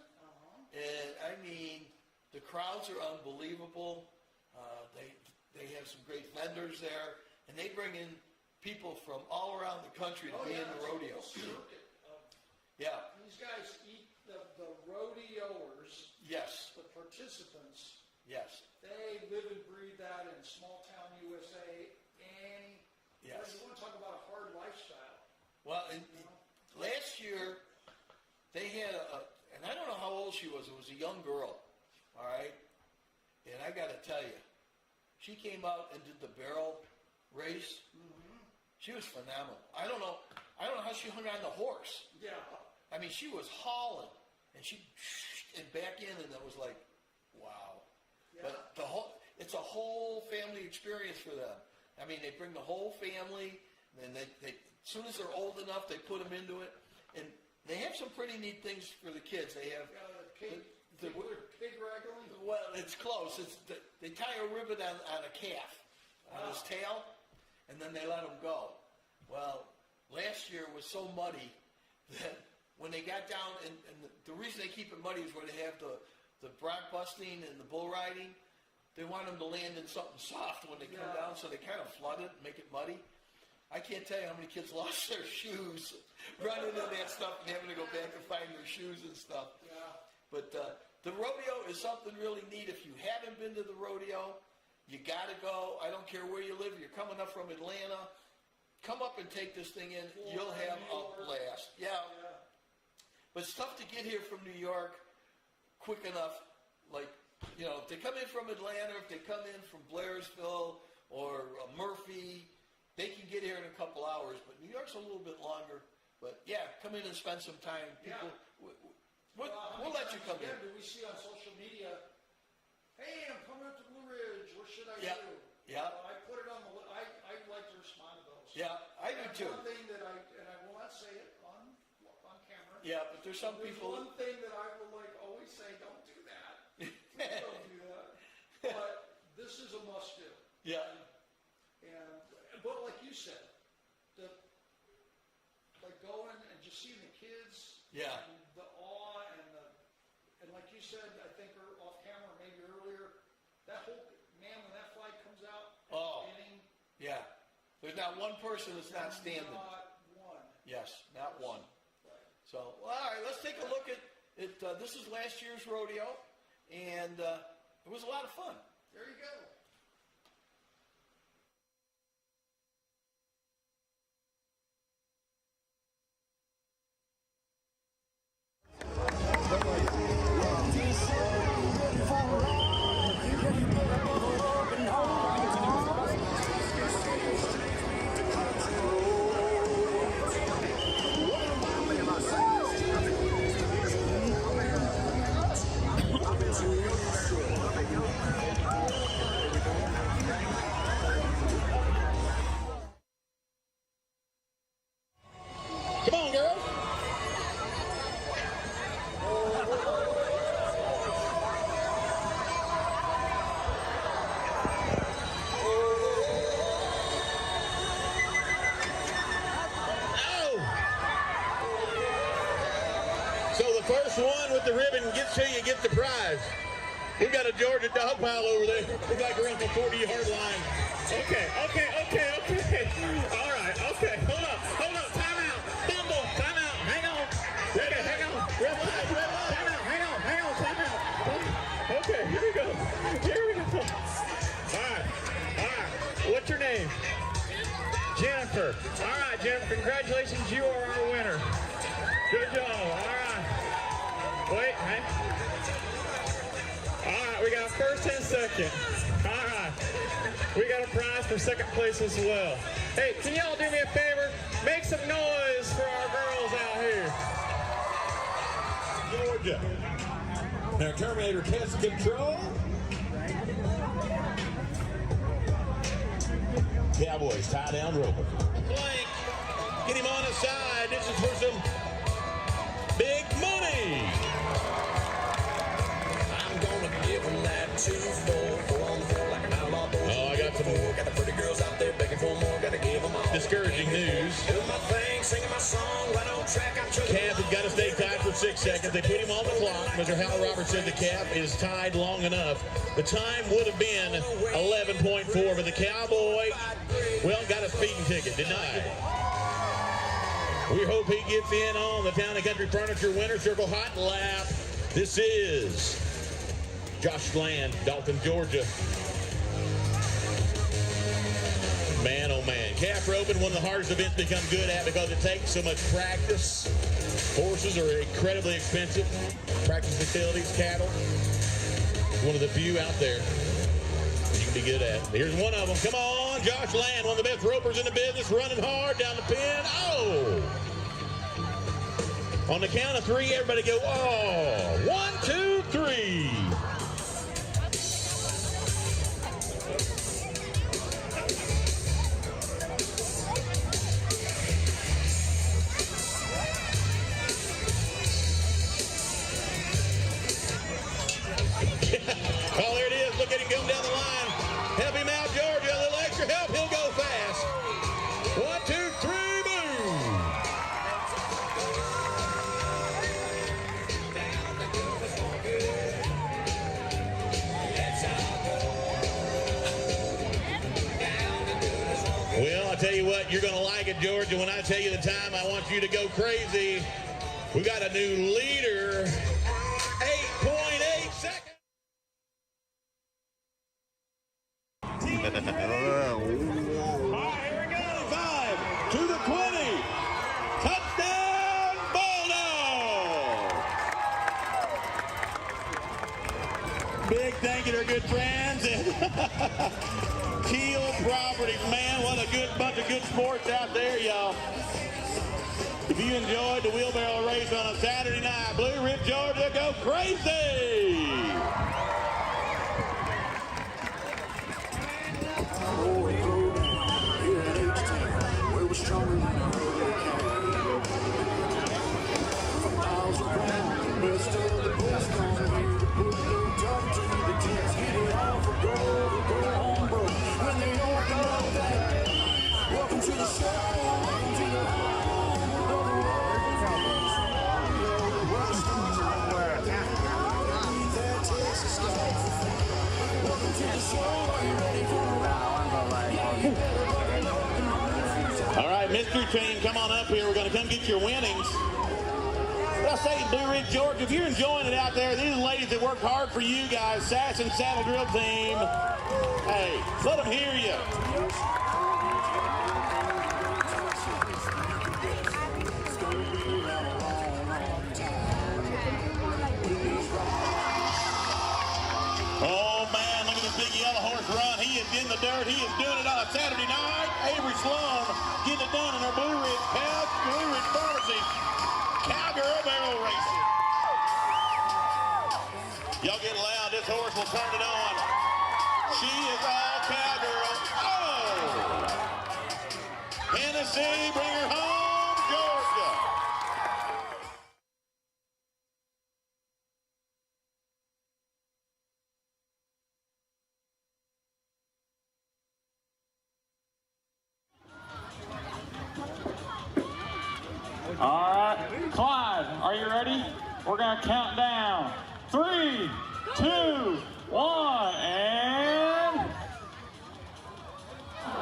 And I mean, the crowds are unbelievable. They have some great vendors there, and they bring in people from all around the country to be in the rodeo. Yeah. These guys eat the rodeoers. Yes. The participants. Yes. They live and breathe that in small town USA. And yes. You want to talk about a hard lifestyle. Well, last year they had and I don't know how old she was. It was a young girl, all right? And I got to tell you, she came out and did the barrel race. Mm-hmm. She was phenomenal. I don't know how she hung on the horse. Yeah. I mean, she was hauling, and and back in, and it was like, wow. Yeah. But it's a whole family experience for them. I mean, they bring the whole family, and they as soon as they're old enough, they put them into it, and they have some pretty neat things for the kids. They have pig wrangling. Well, it's close. They tie a ribbon on a calf on his tail, and then they let him go. Well, last year was so muddy that when they got down, and the reason they keep it muddy is where they have the bronc busting and the bull riding. They want them to land in something soft when they come down, so they kind of flood it and make it muddy. I can't tell you how many kids lost their shoes running into that stuff and having to go back and find their shoes and stuff. Yeah. But the rodeo is something really neat. If you haven't been to the rodeo, you got to go. I don't care where you live. You're coming up from Atlanta. Come up and take this thing in. You'll have a blast. Yeah. But it's tough to get here from New York quick enough. Like, you know, if they come in from Atlanta, if they come in from Blairsville or Murphy, they can get here in a couple hours. But New York's a little bit longer. But, yeah, come in and spend some time. People, We'll let you come in. Do we see on social media, hey, I'm coming up to Blue Ridge, what should I Yeah. do? You Yeah. know, I put it on the, I like to respond to those. Yeah, I do And too. one thing that and I will not say it on camera. Yeah, but there's some There's people. one thing that I will always say, don't do that. Please don't do that. But this is a must do. Yeah. But like you said, like going and just seeing the kids. Yeah. And the awe and like you said, I think off camera, maybe earlier, that whole, man, when that flag comes out, Oh. inning, Yeah. There's not one person that's not standing. not one. Yes, not one. So, well, all right, let's take a look at it. This is last year's rodeo, and it was a lot of fun. There you go. Come on, girl. So the first one with the ribbon gets to you, gets the prize. We've got a Georgia dog pile over there. Looks like we're on the 40-yard line. Okay. All right, okay. Hold up. Time out. Fumble. Time out. Hang on. Okay, hang on. Red light. Time out. Hang on. Time out. Okay, here we go. All right. What's your name? Jennifer. All right, Jennifer. Congratulations. You are our winner. Good job. All right. Wait, hey. All right, we got first and second. All right. We got a prize for second place as well. Hey, can y'all do me a favor? Make some noise for our girls out here. Georgia. Now Terminator test control. Cowboys tie down Roper. Blank. Get him on his side. This is for some big money. I'm gonna give him that 2-4 on the floor like an outlaw boy. Oh, I got some got the pretty girls out there begging for more. Gotta give them all. Discouraging news. Doing my thing, singing my song, right on track. I'm Cap has got to stay tied for 6 seconds. They put him on the clock. Mr. Hal Roberts said the Cap is tied long enough. The time would have been 11.4, but the Cowboy, well, got a speeding ticket. Denied. We hope he gets in on the Town and Country Furniture Winter Circle Hot Lap. This is Josh Land, Dalton, Georgia. Man, oh man. Calf roping, one of the hardest events to become good at because it takes so much practice. Horses are incredibly expensive. Practice facilities, cattle. One of the few out there you can be good at. Here's one of them. Come on, Josh Land, one of the best ropers in the business, running hard down the pin. Oh! On the count of 3, everybody go, oh! 1, 2, 3. Oh, there it is. Look at him going down the line. Help him out, Georgia. A little extra help. He'll go fast. 1, 2, 3, boom. Well, I tell you what, you're going to like it, Georgia. When I tell you the time, I want you to go crazy. We got a new leader. 8.8 seconds. All right, here we go. 5 to the 20. Touchdown, Bulldog. Big thank you to our good friends and Keel Properties. Man, what a good bunch of good sports out there, y'all. If you enjoyed the wheelbarrow race on a Saturday night, Blue Ridge, Georgia, go crazy! Welcome to the show. Welcome to the All right, mystery team, come on up here. We're going to come get your winnings. What I say in Blue Ridge, Georgia, if you're enjoying it out there, these are the ladies that worked hard for you guys, Sass and Saddle Drill Team. Hey, let them hear you. Oh, man, look at this big yellow horse run. He is in the dirt. He is doing it on a Saturday night. Avery Sloan getting it done in our Blue Ridge Pharmacy Cowgirl Barrel Racing. Y'all get loud. This horse will turn it on. She is all cowgirl. Oh! Tennessee, bring her home, Georgia. All right, Clyde, are you ready? We're gonna count down. 3, 2, 1, and...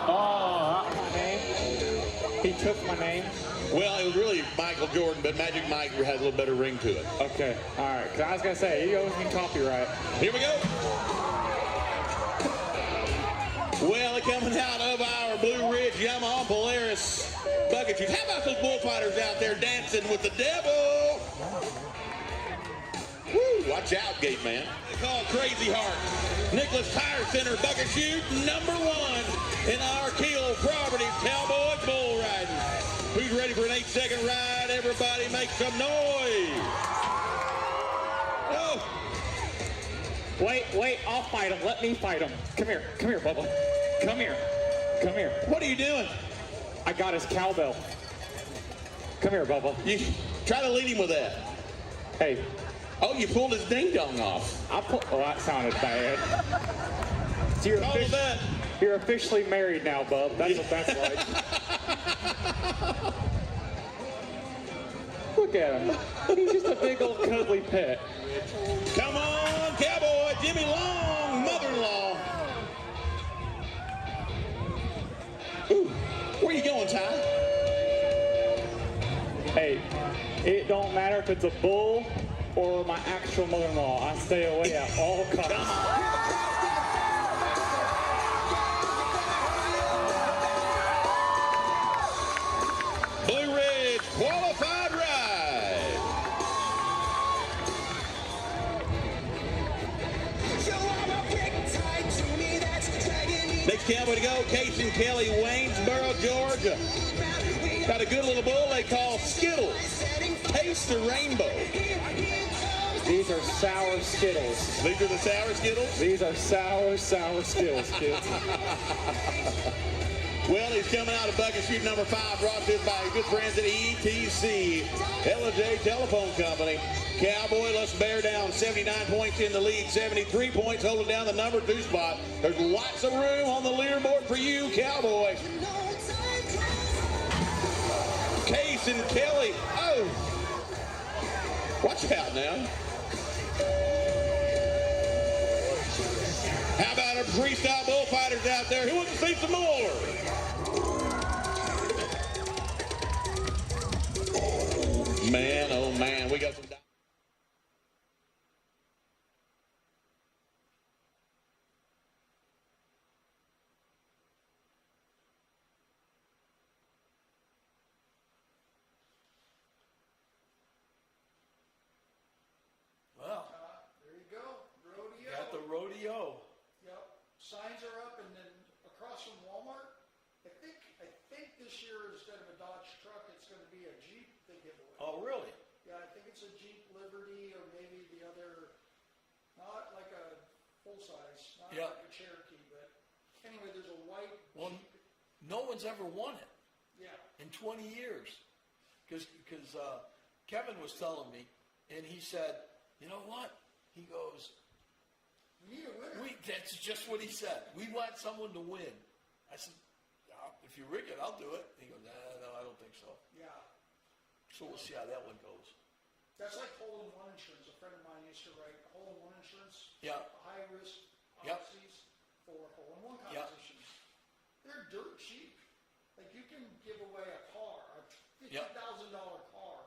Oh, that's my name. He took my name. Well, it was really Michael Jordan, but Magic Mike has a little better ring to it. Okay, all right, because I was gonna say, he owes me copyright. Here we go. Well, coming out of our Blue Ridge Yamaha Polaris bucket shoes. How about those bullfighters out there dancing with the devil? Woo, watch out, gate man. They call Crazy Heart. Nicholas Tire Center bucket shoot #1 in our Kiel Properties Cowboys bull riding. Who's ready for an 8-second ride? Everybody make some noise. Oh. Wait, I'll fight him. Let me fight him. Come here, Bubba. Come here. What are you doing? I got his cowbell. Come here, Bubba. You try to lead him with that. Hey. Oh, you pulled his ding dong off. Oh, that sounded bad. So you're officially married now, Bub. That's what that's like. Look at him. He's just a big old cuddly pet. Come on, cowboy, Jimmy Long, mother-in-law. Ooh, where you going, Ty? Hey, it don't matter if it's a bull or my actual mother-in-law. I stay away at all costs. Blue Ridge qualified ride. Next cowboy to go, Casey and Kelly, Waynesboro, Georgia. Got a good little bull they call Skittles. Taste the rainbow. These are sour Skittles. These are the sour Skittles? These are sour Skittles, kids. Well, he's coming out of bucket shoot #5, brought to us by good friends at ETC, L&J Telephone Company. Cowboy, let's bear down 79 points in the lead, 73 points holding down the #2 spot. There's lots of room on the leaderboard for you, Cowboy. Case and Kelly. Oh, watch out now. How about our freestyle bullfighters out there? Who wants to see some more? Man, oh man, we got some. Well, there you go. Rodeo. Got the rodeo. Yep. Signs are up, and then across from Walmart, I think this year instead of a Dodge truck, it's going to be a Jeep Oh, really? Yeah, I think it's a Jeep Liberty or maybe the other, not like a full-size, not Yeah. like a Cherokee, but anyway, there's a white Well, Jeep. no one's ever won it Yeah. in 20 years. Because Kevin was telling me, and he said, you know what? He goes, We need a winner. that's just what he said. We want someone to win. I said, if you rig it, I'll do it. He goes, no, I don't think so. Yeah. So we'll see how that one goes. That's like hole-in-one insurance. A friend of mine used to write hole-in-one insurance. Yeah. High-risk Yep. policies for hole-in-one Yep. competitions. They're dirt cheap. Like you can give away a car, a Yep. $50,000 car,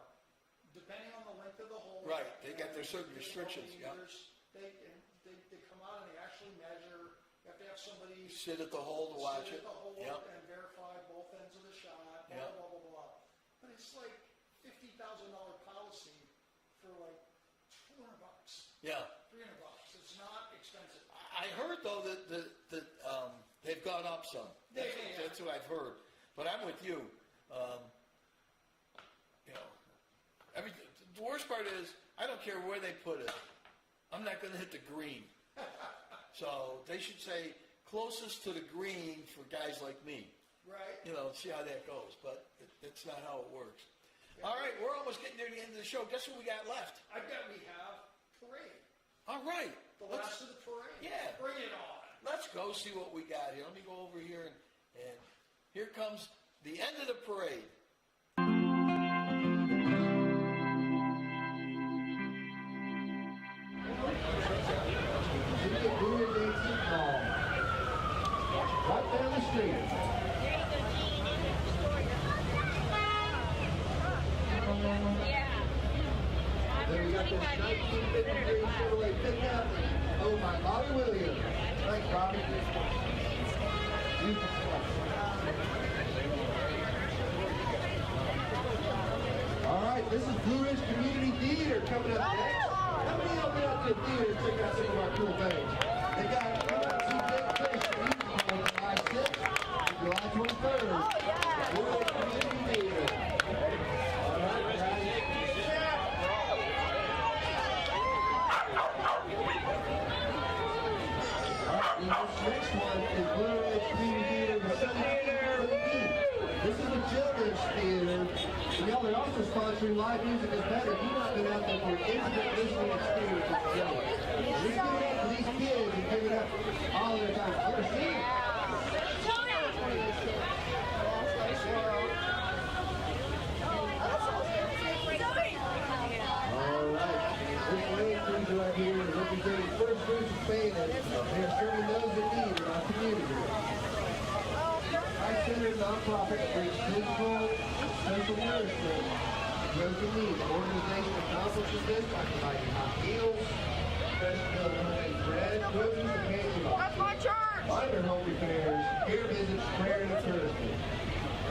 depending on the length of the hole. Right. They got their and certain the restrictions. Yeah. millimeters. They come out and they actually measure. You have to have somebody Sit at the hole to watch sit it. at the hole Yep. and verify both ends of the shot. Blah, Yep. blah, blah, blah. But it's like $50,000 policy for like $200. Yeah. $300. It's not expensive. I heard though that they've gone up some. That's what I've heard. But I'm with you. You know, the worst part is I don't care where they put it. I'm not going to hit the green. So they should say closest to the green for guys like me. Right. You know, see how that goes. But it's not how it works. All right, we're almost getting near the end of the show. Guess what we got left? We have parade. All right. The last of the parade. Yeah. Bring it on. Let's go see what we got here. Let me go over here and here comes the end of the parade. Right down the street. Then we got this 1953 Chevrolet pickup owned by Bobby Williams. Thanks, Bobby. All right, this is Blue Ridge Community Theater coming up next. How many of you been out to the theater and check out some of our cool bands? They got come out and see Big Fish on July 6th, July 23rd. Blue Ridge Community Theater. All right, guys. This next one is Blue Ridge Community Theater, the Sunday for the Geek. This is a children's theater. And y'all are also sponsoring Live Music is Better. You've not been out there for an intimate listening experience with the show. We give it up to these kids and give it up all their time. You ever seen it? All right. This lane cruiser right here is representing First Group of Spanish. They are serving those in need in our community. Our center nonprofit brings physical, social nourishment to those in need. The organization accomplishes this by providing hot meals, fresh meal homemade bread, cookies, and candy bars. That's my church! Minor home repairs, care visits, prayer, and encouragement.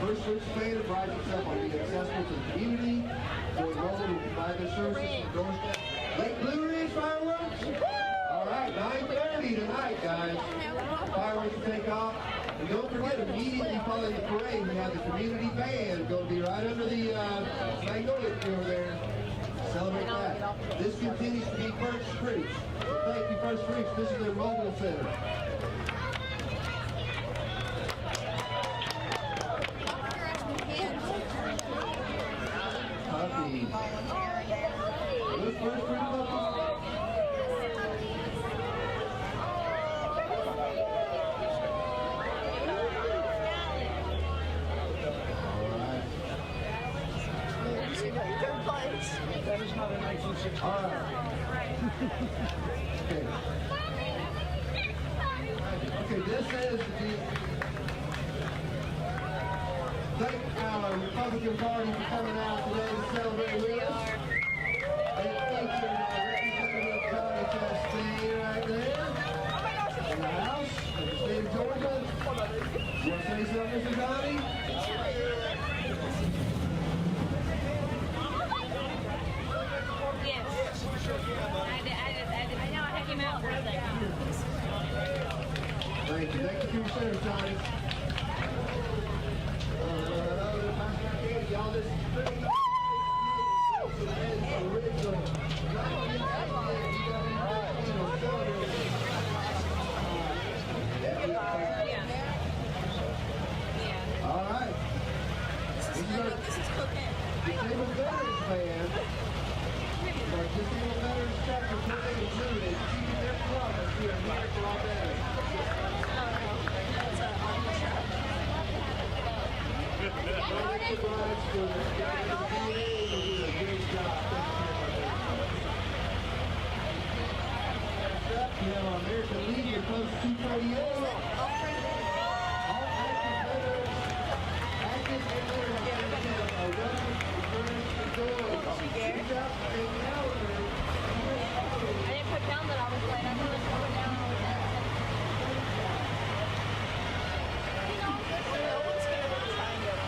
First Group Spain prides itself on being accessible to the community, going mobile to provide their services from doorstep. Lake Blue Ridge fireworks? All right, 9:30 tonight, guys. Fireworks will take off. And don't forget, immediately following the parade, we have the community band going to be right under the magnolia tree over there. Celebrate that. This continues to be First Fruits. Thank you, First Fruits. This is their mobile center. Puppies. Those First Fruit puppies. That is not a 1960. All right. Okay, this is the... Thank our Republican Party for coming out today to celebrate with us. They feature Representative Johnny Chastain right there in the House of the state of Georgia. You want to say something, Mr. Johnny? I know, I had him out for a second. Thank you. Thank you for your service, Johnny. Y'all, this is Disabled Veterans Band. Our Disabled Veterans Chapter Parade included achieving their promise to be a here for all veterans. American Legion Post 248. All active veterans are welcome to furnish the doors. Reach out and yell at her. I didn't put down that I was late. I thought I was going down and I was absent. You know, no one's going to try and get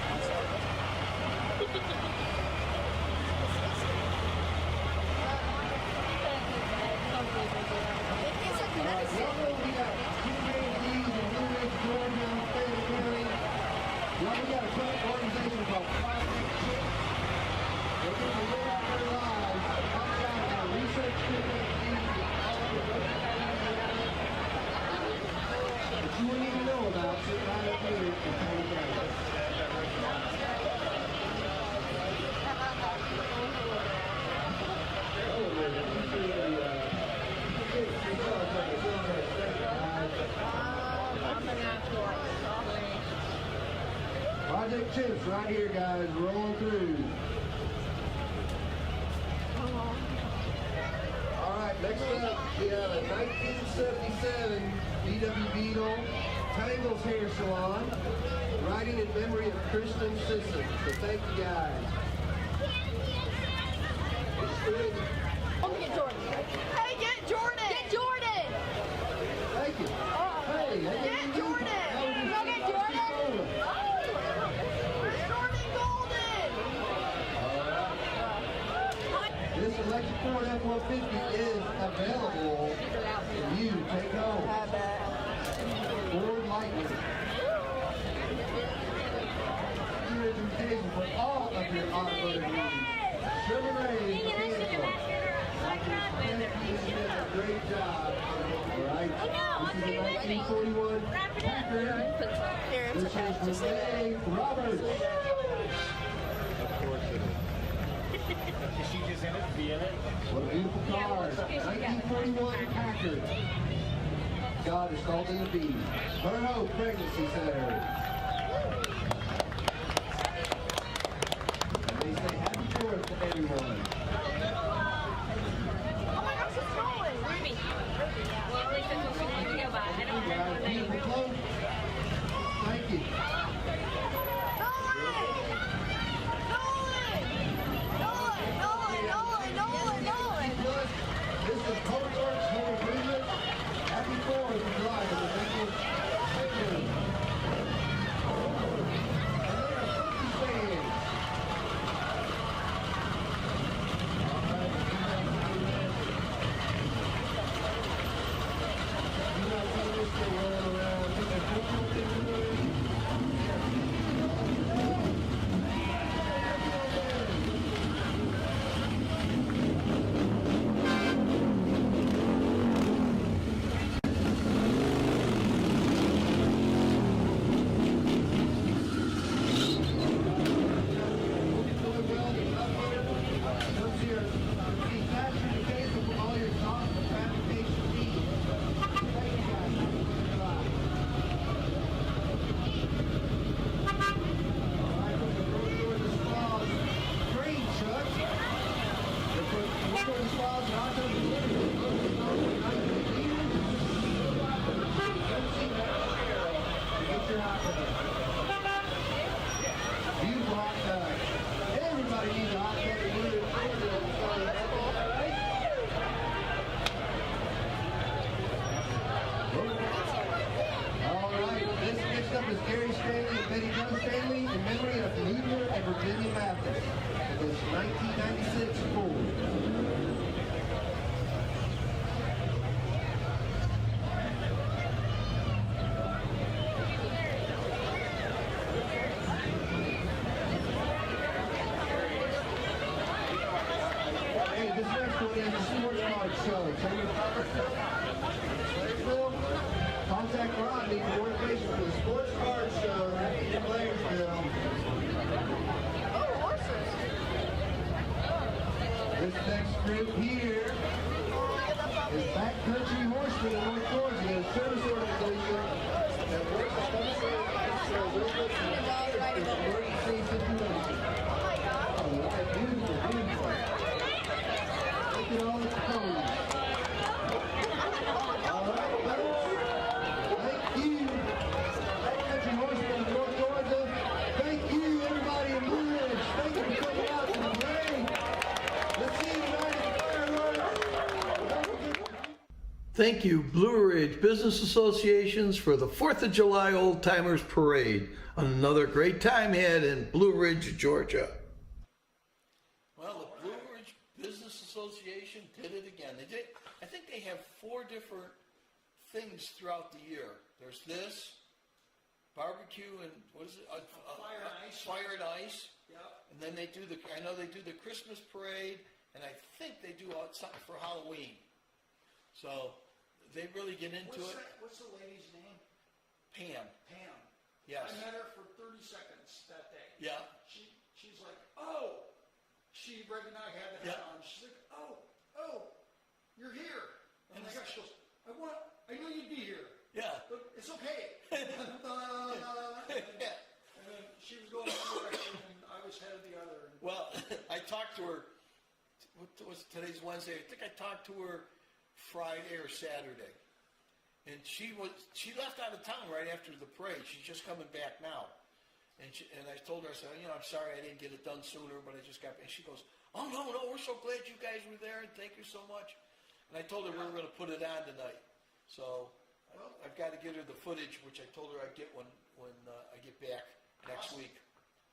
But you wouldn't even know about it right up here in Tiny Valley. Project Chips right here, guys, rolling through. All right, next up, we have a 1977 VW Beetle Tangles Hair Salon, writing in memory of Kristen Sisson. So thank you, guys. Get Jordan. Hey, get Jordan. Get Jordan. Thank you. Hey, Get Jordan. Go get Jordan. Where's Jordan Golden? This electric Ford F-150 is available for you to take home. Ford Lightning. Here is invitation for all of your automotive needs. Chevrolet vehicle. Great job. All right. This is a 1941 Packard. This is Renee Roberts. Of course it is. Is she just in it? Be in it? What a beautiful car. 1941 Packard. God is called in the bee. Burno Pregnancy Center. And they say happy 4th to everyone. Oh my gosh, it's rolling. Ruby. Well, at least that's what we need to go by. I don't remember what name. Beautiful clothes. Thank you. This is Public Works Home Improvement. Happy 4th of July to the people. And they are cookie stands. All right, you not see this thing rolling around. Think that's what you're doing. Everybody needs a hot All right, this next up is Gary Stanley and Betty Dunn Stanley in memory of Luther and Virginia Mathis. It was 1996 Ford. Hey, this next one is a sports card show. Blairsville, contact Rodney for more information for the sports card show in Blairsville. Oh, horses. This next group here is Backcountry Horsemen in North Georgia, a service organization that works with emergency situations. All right, beautiful, beautiful. Look at all the colors. All right, folks. Thank you, Backcountry Horsemen of North Georgia. Thank you, everybody in Blue Ridge. Thank you for coming out to the parade. Let's see you tonight at fireworks. Thank you, Blue Ridge Business Associations, for the 4th of July Old Timers Parade. Another great time had in Blue Ridge, Georgia. Well, the Blue Ridge Business Association did it again. They did. I think they have 4 different things throughout the year. There's this, barbecue and what is it? Fire and ice. Fire and ice. Yep. And then they do I know they do the Christmas parade, and I think they do something for Halloween. So they really get into it. What's the lady's name? Pam. Pam. Yes. I met her for 30 seconds that day. Yeah. She's like, oh. She recognized I had the hat on. She's like, oh, you're here. And my gosh, she goes, I knew you'd be here. Yeah. But it's okay. And then she was going one direction and I was headed the other. Well, I talked to her, today's Wednesday, I think I talked to her Friday or Saturday. And she left out of town right after the parade. She's just coming back now. And I told her, I said, I'm sorry I didn't get it done sooner, but I just got back. And she goes, oh, no, we're so glad you guys were there, and thank you so much. And I told her we were going to put it on tonight. So I've got to get her the footage, which I told her I'd get when I get back next week.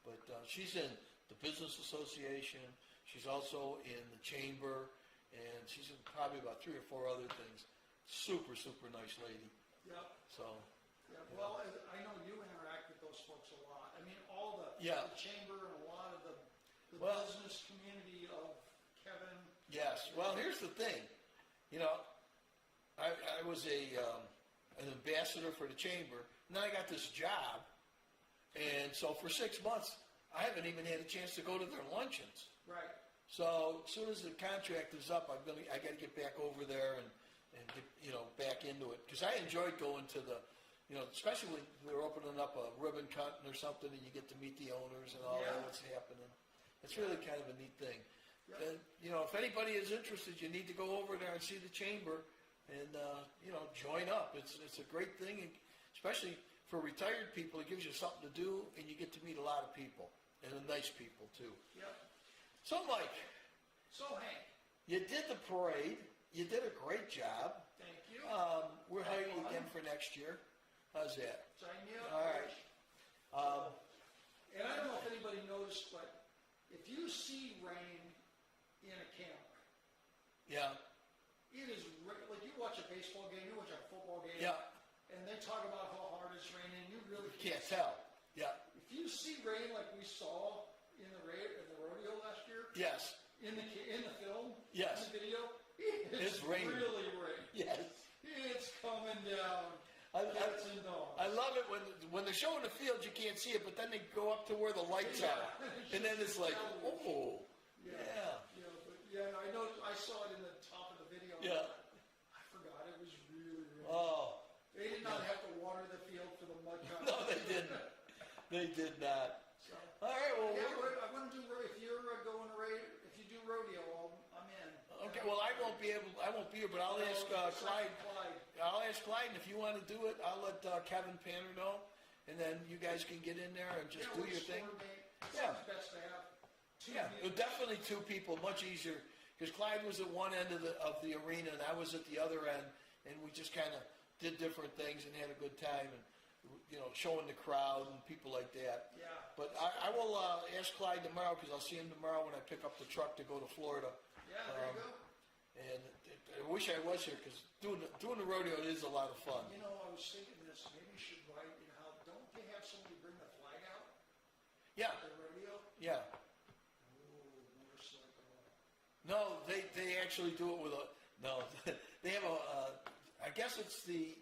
But she's in the Business Association. She's also in the Chamber, and she's in probably about 3 or 4 other things. Super, super nice lady. Yep. So. Yeah, well, I know you interact with those folks a lot. I mean, all the Chamber and a lot of the business community of Kevin. Yes. Well, here's the thing. I was an ambassador for the Chamber, and then I got this job, and so for 6 months, I haven't even had a chance to go to their luncheons. Right. So as soon as the contract is up, I got to get back over there and get, back into it, because I enjoyed going to the, especially when they're opening up a ribbon cutting or something, and you get to meet the owners and all that, what's happening. It's really kind of a neat thing. And, if anybody is interested, you need to go over there and see the Chamber and, join up. It's a great thing, especially for retired people. It gives you something to do, and you get to meet a lot of people, and nice people, too. Yep. So, Mike. So, Hank. You did the parade. You did a great job. Thank you. We're hiring you again for next year. How's that? Sign me up. All right. And I don't know if anybody noticed, but if you see rain in a camper, it is like you watch a baseball game, you watch a football game, and they talk about how hard it's raining, and you really can't tell. Yeah. If you see rain like we saw in the rodeo last year, yes. In the film, yes. In the video, it's raining. Really rain. Yes. It's coming down. I love it when they're showing the field, you can't see it, but then they go up to where the lights are, and then it's like, oh, I know. I saw it in the top of the video. Yeah. I forgot it was really. Oh. They did not have to water the field for the mud cow. No, they didn't. They did not. So, all right. Well, I want to do. If you're going to if you do rodeo, I'm in. Okay. Well, I won't be here, but I'll ask Clyde. I'll ask Clyde, and if you want to do it, I'll let Kevin Panner know, and then you guys can get in there and just do your thing. Yeah. It's best to have two people. Definitely 2 people, much easier, because Clyde was at one end of the arena, and I was at the other end, and we just kind of did different things and had a good time, and showing the crowd and people like that. Yeah. But I will ask Clyde tomorrow, because I'll see him tomorrow when I pick up the truck to go to Florida. Yeah, there you go. And I wish I was here, because doing the rodeo is a lot of fun. I was thinking this. Maybe you should write. Don't they have somebody bring the flag out? Yeah. At the rodeo. Yeah. Motorcycle. No, they actually do it with they have I guess it's the.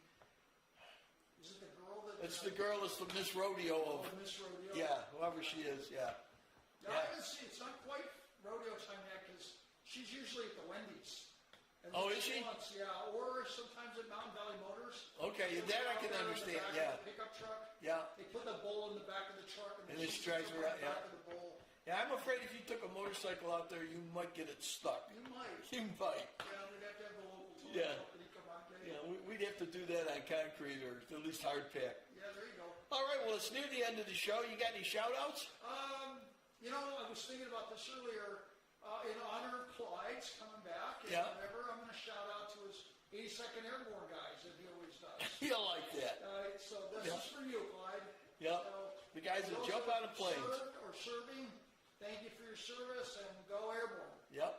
Is it the girl that? It's the girl that's the Miss Rodeo of. Miss Rodeo. Yeah, whoever she is. Yeah. No, I can see it's not quite rodeo time yet, because she's usually at the Wendy's. And Oh, is she? Once, yeah, or sometimes at Mountain Valley Motors. Okay, that I can understand, yeah. Pickup truck. Yeah. They put the bowl in the back of the truck And it drives around, yeah. Back of the bowl. Yeah, I'm afraid if you took a motorcycle out there, you might get it stuck. You might. You might. Yeah, we'd have to have the local tow Yeah. company come out there. Yeah, we'd have to do that on concrete or at least hard pack. Yeah, there you go. All right, well, it's near the end of the show. You got any shout outs? You know, I was thinking about this earlier. In honor of Clyde's coming back in November, I'm going to shout out to his 82nd Airborne guys that he always does. You like that. So this is for you, Clyde. Yeah. So, The guys that jump out of planes. Served or serving, thank you for your service and go Airborne. Yep.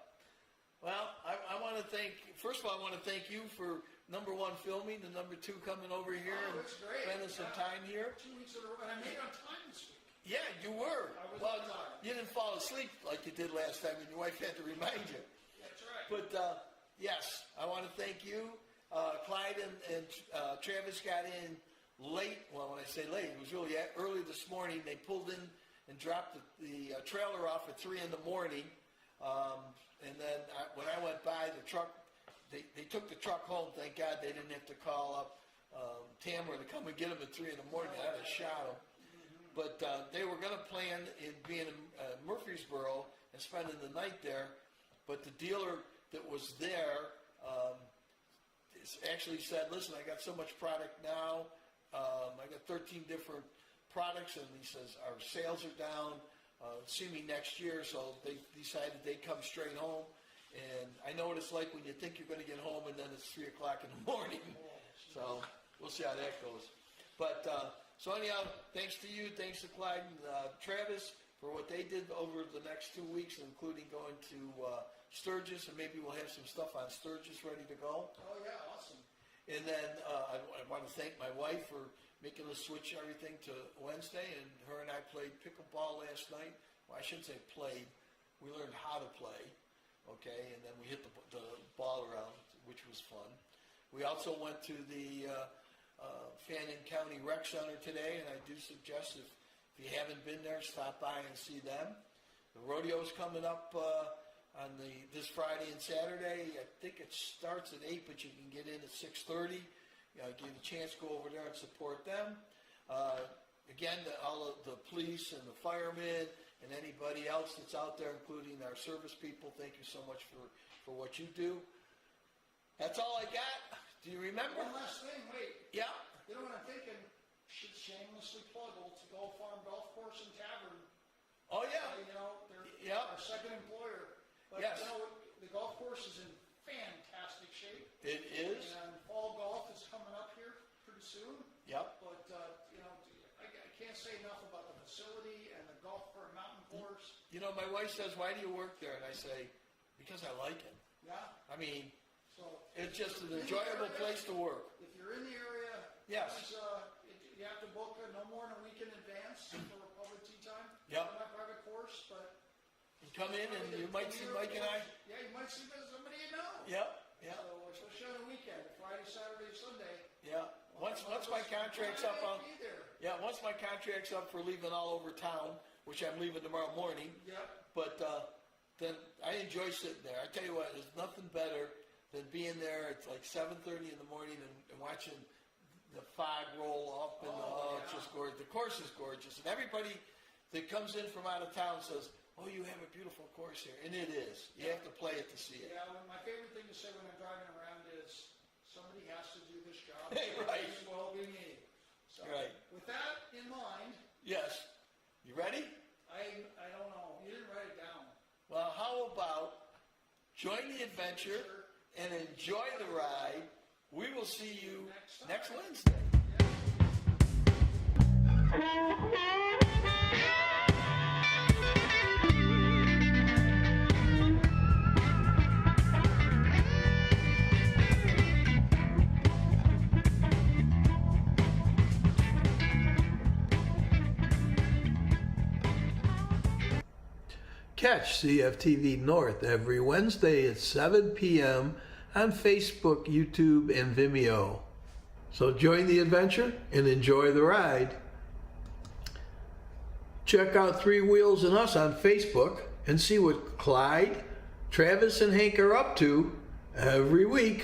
Well, I want to thank, first of all, I want to thank you for number 1 filming and number 2 coming over here and spending some time here. 2 weeks in a row, and I made it on time this week. Yeah, you were. I was Well, on time. you didn't fall asleep like you did last time, and your wife had to remind you. That's right. But yes, I want to thank you. Clyde and Travis got in late. Well, when I say late, it was really early this morning. They pulled in and dropped the trailer off at 3 in the morning. And then when I went by, the truck, they took the truck home. Thank God they didn't have to call up Tamara to come and get them at 3 in the morning. I'd have shot them. But they were going to plan in being in Murfreesboro and spending the night there. But the dealer that was there actually said, listen, I got so much product now. I got 13 different products. And he says, our sales are down. See me next year. So they decided they'd come straight home. And I know what it's like when you think you're going to get home and then it's 3 o'clock in the morning. So we'll see how that goes. But so anyhow, thanks to you, thanks to Clyde and Travis for what they did over the next 2 weeks, including going to Sturgis, and maybe we'll have some stuff on Sturgis ready to go. Oh yeah, awesome. And then I want to thank my wife for making us switch everything to Wednesday, and her and I played pickleball last night. Well, I shouldn't say played. We learned how to play, okay, and then we hit the ball around, which was fun. We also went to the Fannin County Rec Center today, and I do suggest if you haven't been there, stop by and see them. The rodeo's coming up on this Friday and Saturday. I think it starts at 8, but you can get in at 6:30. Give you a chance to go over there and support them. Again, all of the police and the firemen and anybody else that's out there, including our service people, thank you so much for what you do. That's all I got. Do you remember? One last thing, wait. Yeah. You know what I'm thinking? Should shamelessly plug Old to Gulf Farm Golf Course and Tavern. Oh yeah. They're our second employer. But yes. The golf course is in fantastic shape. It is. And fall golf is coming up here pretty soon. Yep. But I can't say enough about the facility and the golf for mountain course. My wife says, "Why do you work there?" And I say, "Because I like it." Yeah. I mean, so it's just an enjoyable place to work. If you're in the area, yes. You have to book no more than a week in advance for a public tee time. Yep. Not private course, but you come in and you might see Mike and I. Yeah, you might see somebody you know. Yep. Yeah. So especially on the weekend, Friday, Saturday, Sunday. Yeah. Once my contract's up on. Yeah. Once my contract's up for leaving all over town, which I'm leaving tomorrow morning. Yep. But then I enjoy sitting there. I tell you what, there's nothing better than being there. It's like 7:30 in the morning and watching the fog roll up and it's just gorgeous. The course is gorgeous, and everybody that comes in from out of town says, "Oh, you have a beautiful course here," and it is. You have to play it to see it. Yeah, my favorite thing to say when I'm driving around is, somebody has to do this job. Right. It will be me. So, right. With that in mind. Yes. You ready? I don't know. You didn't write it down. Well, how about join the adventure and enjoy the ride. We will see you next Wednesday. Catch CFTV North every Wednesday at 7 p.m. on Facebook, YouTube, and Vimeo. So join the adventure and enjoy the ride. Check out Three Wheels and Us on Facebook and see what Clyde, Travis and Hank are up to every week.